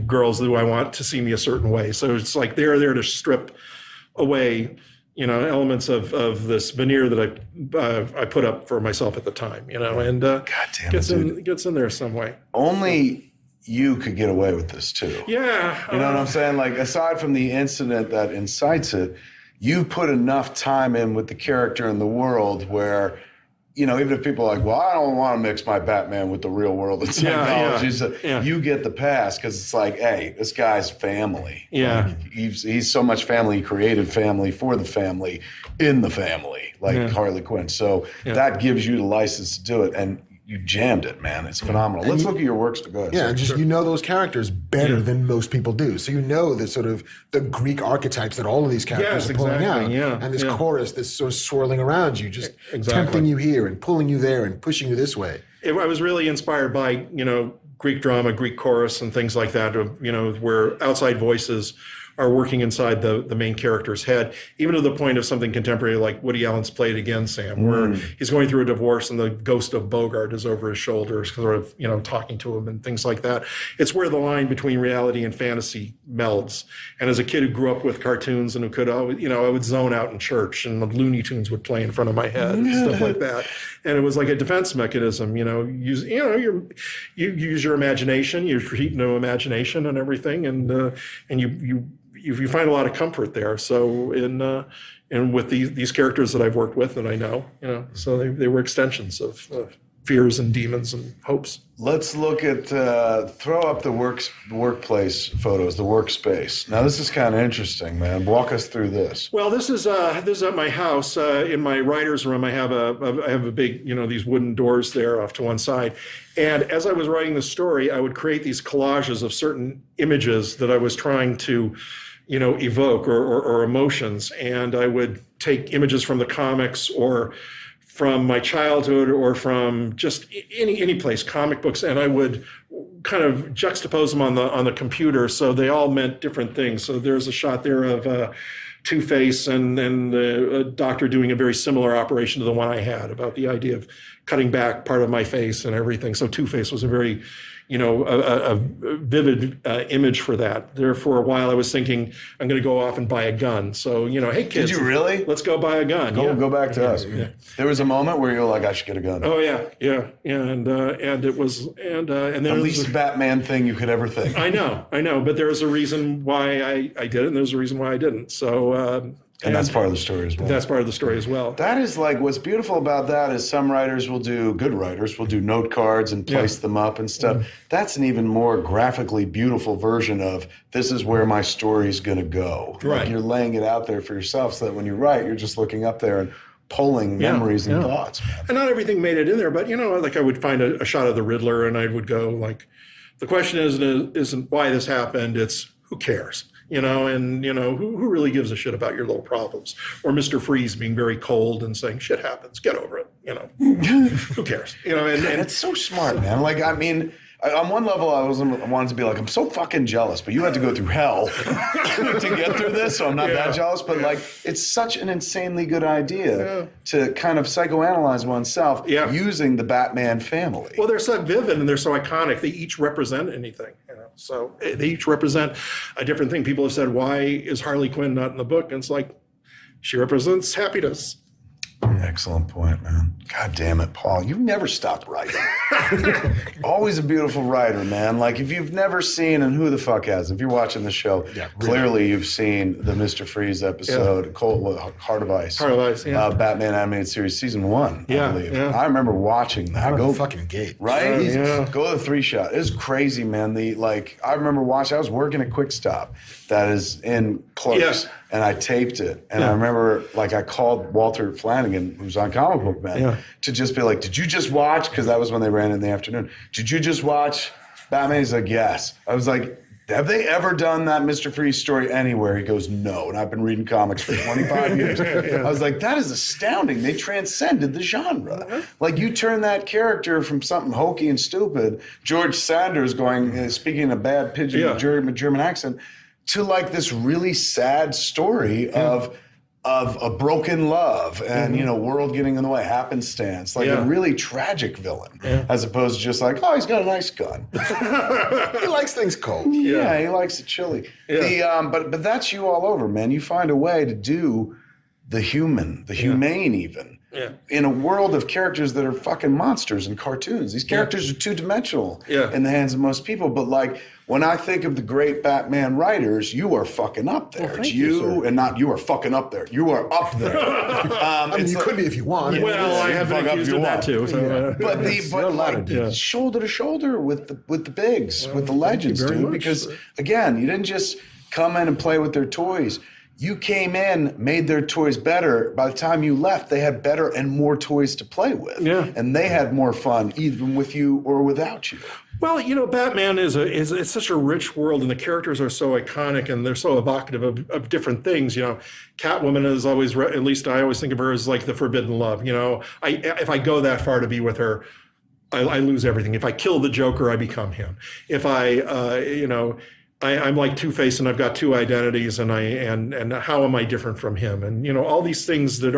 [SPEAKER 3] girls who I want to see me a certain way. So it's like they're there to strip away, elements of this veneer that I put up for myself at the time, and
[SPEAKER 1] God damn
[SPEAKER 3] gets in there some way.
[SPEAKER 1] Only you could get away with this too.
[SPEAKER 3] Yeah.
[SPEAKER 1] You know what I'm saying? Like, aside from the incident that incites it, you put enough time in with the character in the world where, even if people are like, well, I don't want to mix my Batman with the real world and psychology, you get the pass because it's like, hey, this guy's family.
[SPEAKER 3] Yeah.
[SPEAKER 1] Like, he's so much family, he created family for the family, in the family, like Harley Quinn. So that gives you the license to do it. And you jammed it, man. It's phenomenal. Let's look at your works. Go ahead.
[SPEAKER 2] Yeah, and just those characters better than most people do. So the sort of the Greek archetypes that all of these characters are pulling out.
[SPEAKER 3] Yeah,
[SPEAKER 2] and this chorus that's sort of swirling around you, just tempting you here and pulling you there and pushing you this way.
[SPEAKER 3] I was really inspired by, Greek drama, Greek chorus and things like that, where outside voices are working inside the main character's head, even to the point of something contemporary like Woody Allen's Play It Again, Sam, where he's going through a divorce and the ghost of Bogart is over his shoulders, sort of, talking to him and things like that. It's where the line between reality and fantasy melds. And as a kid who grew up with cartoons and who could, I would zone out in church and the Looney Tunes would play in front of my head and stuff like that. And it was like a defense mechanism, you use your imagination, your heat-no imagination and everything, and you find a lot of comfort there. So in with these characters that I've worked with and I know, so they were extensions of fears and demons and hopes.
[SPEAKER 1] Let's look at throw up the workplace photos, the workspace. Now this is kind of interesting, man. Walk us through this.
[SPEAKER 3] Well, this is at my house. In my writer's room, I have a big, these wooden doors there off to one side. And as I was writing the story, I would create these collages of certain images that I was trying to evoke or emotions. And I would take images from the comics or from my childhood or from just any place, comic books, and I would kind of juxtapose them on the computer so they all meant different things. So there's a shot there of Two-Face and a doctor doing a very similar operation to the one I had about the idea of cutting back part of my face and everything. So Two-Face was a very a vivid image for that. There for a while I was thinking I'm going to go off and buy a gun. So, hey kids.
[SPEAKER 1] Did you really?
[SPEAKER 3] Let's go buy a gun.
[SPEAKER 1] Go back to us. Yeah. There was a moment where you were like, I should get a gun.
[SPEAKER 3] Oh yeah. And it was, and then
[SPEAKER 1] the least Batman thing you could ever think.
[SPEAKER 3] I know. But there was a reason why I did it and there's a reason why I didn't. So,
[SPEAKER 1] and that's part of the story as well.
[SPEAKER 3] That's part of the story as well.
[SPEAKER 1] That is like, what's beautiful about that is good writers will do note cards and place them up and stuff. Mm-hmm. That's an even more graphically beautiful version of this is where my story's going to go.
[SPEAKER 3] Right.
[SPEAKER 1] Like you're laying it out there for yourself so that when you write, you're just looking up there and pulling memories and thoughts. Man.
[SPEAKER 3] And not everything made it in there, but, like I would find a shot of the Riddler and I would go like, the question isn't why this happened, it's who cares? Who really gives a shit about your little problems? Or Mr. Freeze being very cold and saying, shit happens, get over it, who cares? And
[SPEAKER 1] it's so smart, man. Like, I mean, on one level, I wanted to be like, I'm so fucking jealous, but you had to go through hell to get through this, so I'm not that jealous. But like, it's such an insanely good idea to kind of psychoanalyze oneself using the Batman family.
[SPEAKER 3] Well, they're so vivid and they're so iconic. They each represent anything. So they each represent a different thing. People have said, why is Harley Quinn not in the book? And it's like, she represents happiness.
[SPEAKER 1] Excellent point, man. God damn it, Paul. You never stop writing. Always a beautiful writer, man. Like, if you've never seen, and who the fuck has, if you're watching the show, clearly you've seen the Mr. Freeze episode, Heart of Ice.
[SPEAKER 3] Heart of Ice,
[SPEAKER 1] Batman Animated Series, Season 1, I believe.
[SPEAKER 3] Yeah.
[SPEAKER 1] I remember watching that.
[SPEAKER 2] Out of the fucking gate.
[SPEAKER 1] Right? Go to the 3-shot. It was crazy, man. I remember watching, I was working at Quick Stop that is in Clerks, and I taped it. And I remember, like, I called Walter Flanagan, who's on Comic Book Man, to just be like, did you just watch? Because that was when they ran in the afternoon. Did you just watch Batman? He's like, yes. I was like, have they ever done that Mr. Freeze story anywhere? He goes, no. And I've been reading comics for 25 years. I was like, that is astounding. They transcended the genre. Like, you turn that character from something hokey and stupid, George Sanders speaking a bad pidgin German accent, to like this really sad story of a broken love and, world getting in the way, happenstance, like a really tragic villain, as opposed to just like, oh, he's got a nice gun.
[SPEAKER 2] He likes things cold.
[SPEAKER 1] Yeah, he likes it chilly. But that's you all over, man. You find a way to do the human, the humane even. Yeah. In a world of characters that are fucking monsters and cartoons. These characters are two-dimensional in the hands of most people. But like, when I think of the great Batman writers, you are fucking up there. It's you and not you are fucking up there. You are up there.
[SPEAKER 2] I mean, you could be if you want.
[SPEAKER 3] Well, I have been accused of that too. So,
[SPEAKER 1] but shoulder to shoulder with the bigs, with the legends, dude. Because again, you didn't just come in and play with their toys. You came in, made their toys better. By the time you left, they had better and more toys to play with. Yeah. And they had more fun, even with you or without you.
[SPEAKER 3] Well, Batman is such a rich world, and the characters are so iconic, and they're so evocative of different things. Catwoman is always, at least I always think of her as like the forbidden love. If I go that far to be with her, I lose everything. If I kill the Joker, I become him. If I'm like Two-Face and I've got two identities, and how am I different from him? And all these things that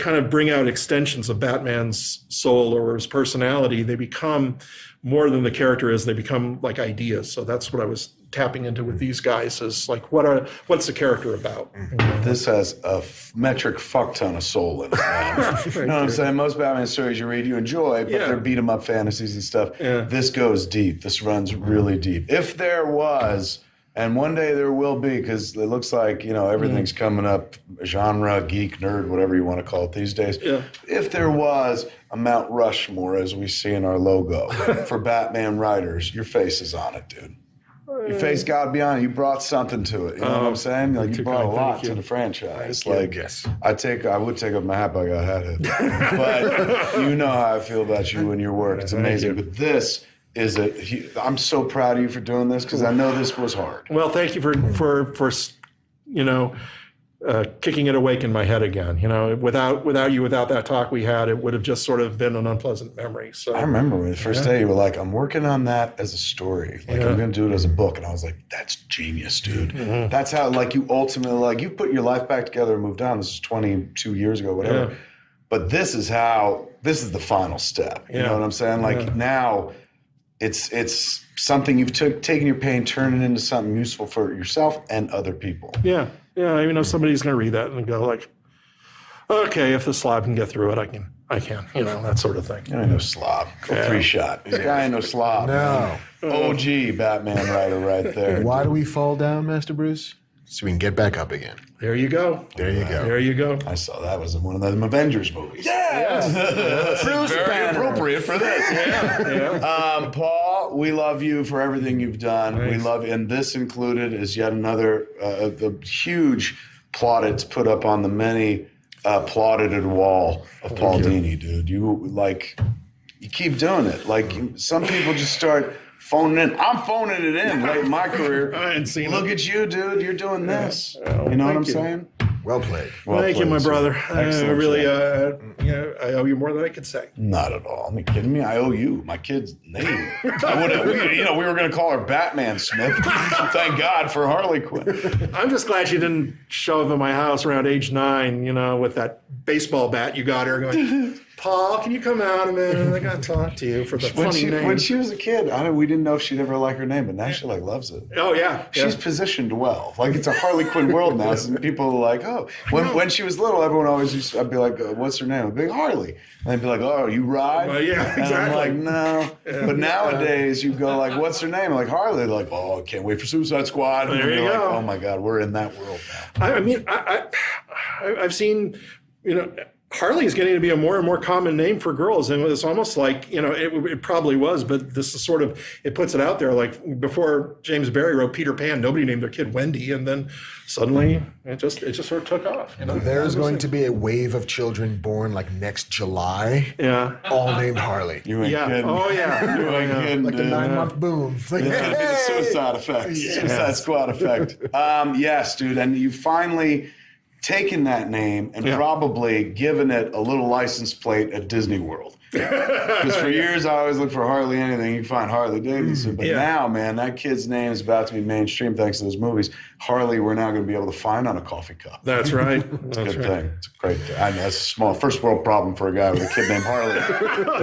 [SPEAKER 3] kind of bring out extensions of Batman's soul or his personality. They become more than the character is. They become like ideas. So that's what I was tapping into with these guys, is like, what's the character about?
[SPEAKER 1] This has a metric fuck ton of soul in it, man. You know what I'm saying? Most Batman stories you read, you enjoy, but they're beat 'em up fantasies and stuff. Yeah. This goes deep. This runs really deep. If there was, and one day there will be, because it looks like, everything's coming up, genre, geek, nerd, whatever you want to call it these days. Yeah. If there was a Mount Rushmore, as we see in our logo, for Batman writers, your face is on it, dude. Your face got to be on it. You brought something to it. You know what I'm saying? Like, you brought a lot to the franchise. Like, I would take off my hat, but I got a hat hit. But you know how I feel about you and your work. It's amazing. But this is I'm so proud of you for doing this, because I know this was hard.
[SPEAKER 3] Well, thank you for kicking it awake in my head again. Without that talk we had, it would have just sort of been an unpleasant memory. So
[SPEAKER 1] I remember the first day you were like, I'm working on that as a story. Like, I'm going to do it as a book. And I was like, that's genius, dude. Mm-hmm. That's how, like, you ultimately, you put your life back together and moved on. This is 22 years ago, whatever. Yeah. But this is the final step. You know what I'm saying? Like, now it's something you've taken your pain, turning it into something useful for yourself and other people.
[SPEAKER 3] Yeah. Yeah, somebody's going to read that and go like, okay, if the slob can get through it, I can, that sort of thing.
[SPEAKER 1] You ain't no slob. Go 3-shot. This guy ain't no slob.
[SPEAKER 2] No.
[SPEAKER 1] OG Batman writer right there.
[SPEAKER 2] Why do we fall down, Master Bruce? So we can get back up again.
[SPEAKER 3] There you go.
[SPEAKER 2] There you go.
[SPEAKER 3] There you go.
[SPEAKER 1] I saw that was in one of them Avengers movies.
[SPEAKER 3] Yeah.
[SPEAKER 1] Bruce very Banner. Appropriate for this. Yeah. Paul, we love you for everything you've done. Thanks. We love you. And this included is yet another the huge plaudits put up on the many plaudited wall of Paul Dini, dude. You keep doing it. Like, some people just start phoning in. I'm phoning it in late in my career.
[SPEAKER 3] I hadn't seen
[SPEAKER 1] Look at you, dude. You're doing this. You know what I'm saying?
[SPEAKER 2] Well played.
[SPEAKER 3] Thank you, my brother.
[SPEAKER 1] Excellent.
[SPEAKER 3] Really, I owe you more than I could say.
[SPEAKER 1] Not at all. Are you kidding me? I owe you my kid's name. We were going to call her Batman Smith. Thank God for Harley Quinn.
[SPEAKER 3] I'm just glad she didn't show up at my house around age 9, with that baseball bat you got her going, Paul, can you come out a minute? I got to talk to you for the funny name.
[SPEAKER 1] When she was a kid, we didn't know if she'd ever like her name, but now she loves it.
[SPEAKER 3] Oh yeah,
[SPEAKER 1] she's positioned well. Like it's a Harley Quinn world now. So people are like, oh, when she was little, everyone always I'd be like, what's her name? I'd be like, Harley, and they'd be like, oh, you ride?
[SPEAKER 3] Yeah, exactly.
[SPEAKER 1] And I'm like, no. Yeah. But nowadays, you go like, what's her name? I'm like Harley. They're like, oh, I can't wait for Suicide Squad. And
[SPEAKER 3] there you go.
[SPEAKER 1] Like, oh my God, we're in that world now.
[SPEAKER 3] I mean, I've seen, Harley is getting to be a more and more common name for girls. And it's almost like, it probably was, but this is sort of, it puts it out there. Like before James Barrie wrote Peter Pan, nobody named their kid Wendy. And then suddenly it just sort of took off.
[SPEAKER 2] There's going to be a wave of children born like next July.
[SPEAKER 3] Yeah.
[SPEAKER 2] All named Harley.
[SPEAKER 1] You ain't kidding.
[SPEAKER 3] Oh, yeah.
[SPEAKER 1] You ain't kidding.
[SPEAKER 2] Like the 9-month boom. Like,
[SPEAKER 1] the Suicide Effect. Suicide Squad Effect. Yes, dude. And you finally taken that name and probably given it a little license plate at Disney World. Because for years I always look for Harley anything. You can find Harley Davidson. But now, man, that kid's name is about to be mainstream thanks to those movies. Harley, we're now going to be able to find on a coffee cup.
[SPEAKER 3] That's right.
[SPEAKER 1] It's a good thing. It's a great thing. I know it's a small first world problem for a guy with a kid named Harley.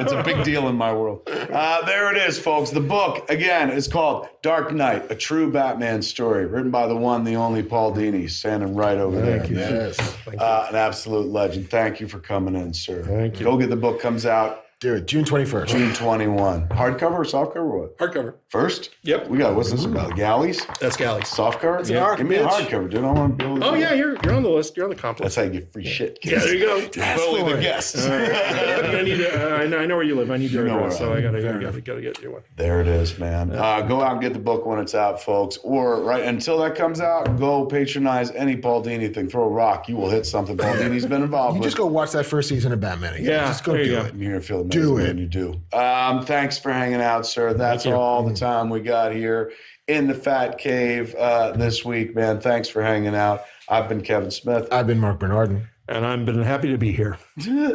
[SPEAKER 1] It's a big deal in my world. There it is, folks. The book, again, is called Dark Knight, A True Batman Story, written by the one, the only Paul Dini, standing right over there.
[SPEAKER 2] Thank you. Yes.
[SPEAKER 1] An absolute legend. Thank you for coming in, sir.
[SPEAKER 3] Thank you.
[SPEAKER 1] Go get the book. Comes out
[SPEAKER 2] Dude, June 21st.
[SPEAKER 1] June 21. Hardcover or softcover or what?
[SPEAKER 3] Hardcover.
[SPEAKER 1] First?
[SPEAKER 3] Yep.
[SPEAKER 1] We got, what's this about? Galleys?
[SPEAKER 3] That's Galleys.
[SPEAKER 1] Softcover?
[SPEAKER 2] Yeah.
[SPEAKER 1] Give me a hardcover, dude. I want to be able to.
[SPEAKER 3] Oh, yeah, you're on the list. You're on the comp
[SPEAKER 1] That's
[SPEAKER 3] list.
[SPEAKER 1] how you get free shit.
[SPEAKER 3] Yeah, there you go.
[SPEAKER 1] Only the guests.
[SPEAKER 3] I know where you live. I need your
[SPEAKER 1] know
[SPEAKER 3] address,
[SPEAKER 1] where
[SPEAKER 3] so
[SPEAKER 1] I
[SPEAKER 3] I gotta get you one.
[SPEAKER 1] There it is, man. Go out and get the book when it's out, folks. Or until that comes out, go patronize any Paul Dini thing. Throw a rock. You will hit something Paul Dini's been involved
[SPEAKER 2] You
[SPEAKER 1] with.
[SPEAKER 2] just go watch that first season of Batman again.
[SPEAKER 3] Yeah,
[SPEAKER 2] just go
[SPEAKER 3] there you
[SPEAKER 2] do
[SPEAKER 3] go.
[SPEAKER 2] it.
[SPEAKER 1] You're going to feel amazing
[SPEAKER 2] Do it.
[SPEAKER 1] when you do. Thanks for hanging out, sir. That's
[SPEAKER 3] Thank you.
[SPEAKER 1] all the time we got here in the Fat Cave this week, man. Thanks for hanging out. I've been Kevin Smith.
[SPEAKER 2] I've been Marc Bernardin.
[SPEAKER 3] And I've been happy to be here.
[SPEAKER 2] Thank you.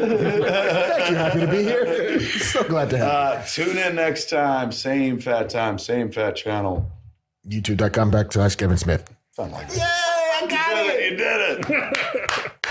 [SPEAKER 2] Happy to be here. So glad to have
[SPEAKER 1] Tune in next time. Same fat time, same fat channel.
[SPEAKER 2] you. YouTube.com/Kevin Smith.
[SPEAKER 1] Something like that.
[SPEAKER 2] Yay, I got it.
[SPEAKER 1] You did it.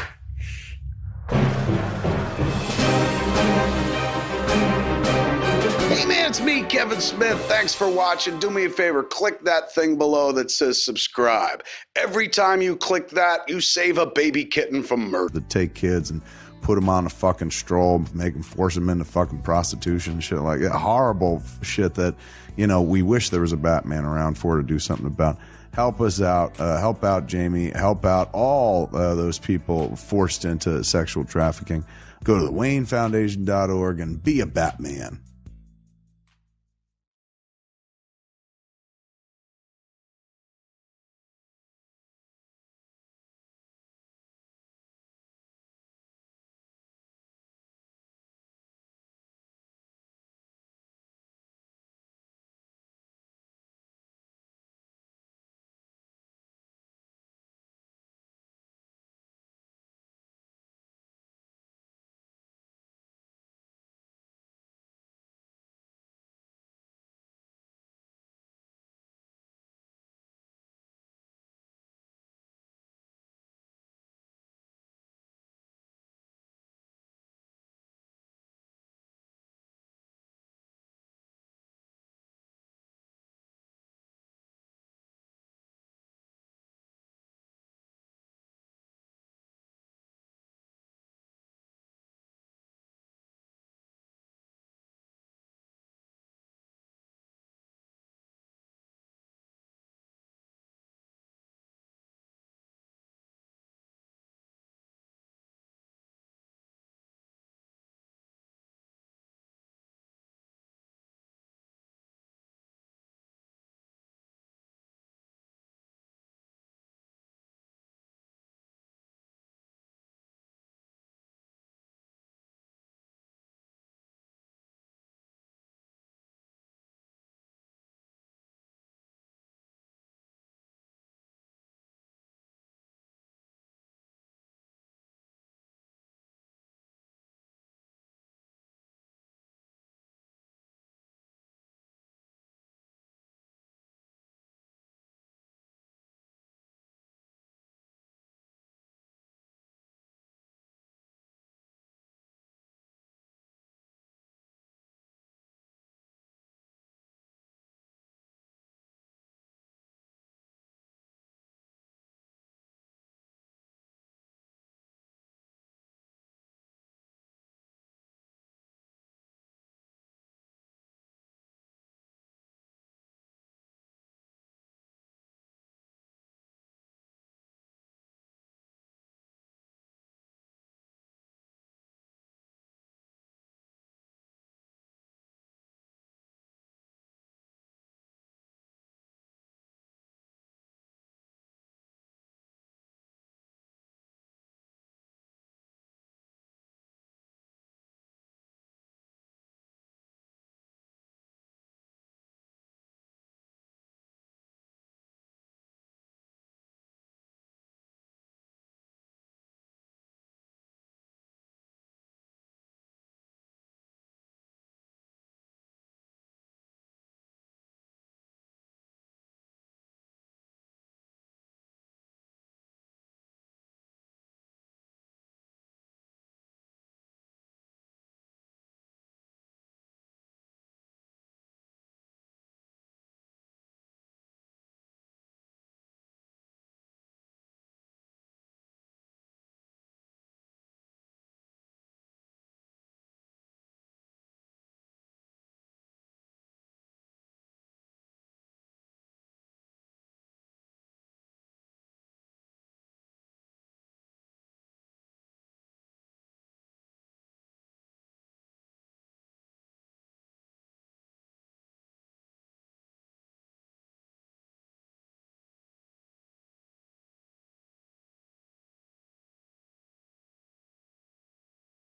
[SPEAKER 1] Hey man, it's me, Kevin Smith. Thanks for watching. Do me a favor, click that thing below that says subscribe. Every time you click that, you save a baby kitten from murder.
[SPEAKER 5] To take kids and put them on a fucking stroll, force them into fucking prostitution and shit like that. Horrible shit that, we wish there was a Batman around for to do something about. Help us out. Help out Jamie. Help out all those people forced into sexual trafficking. Go to the WayneFoundation.org and be a Batman.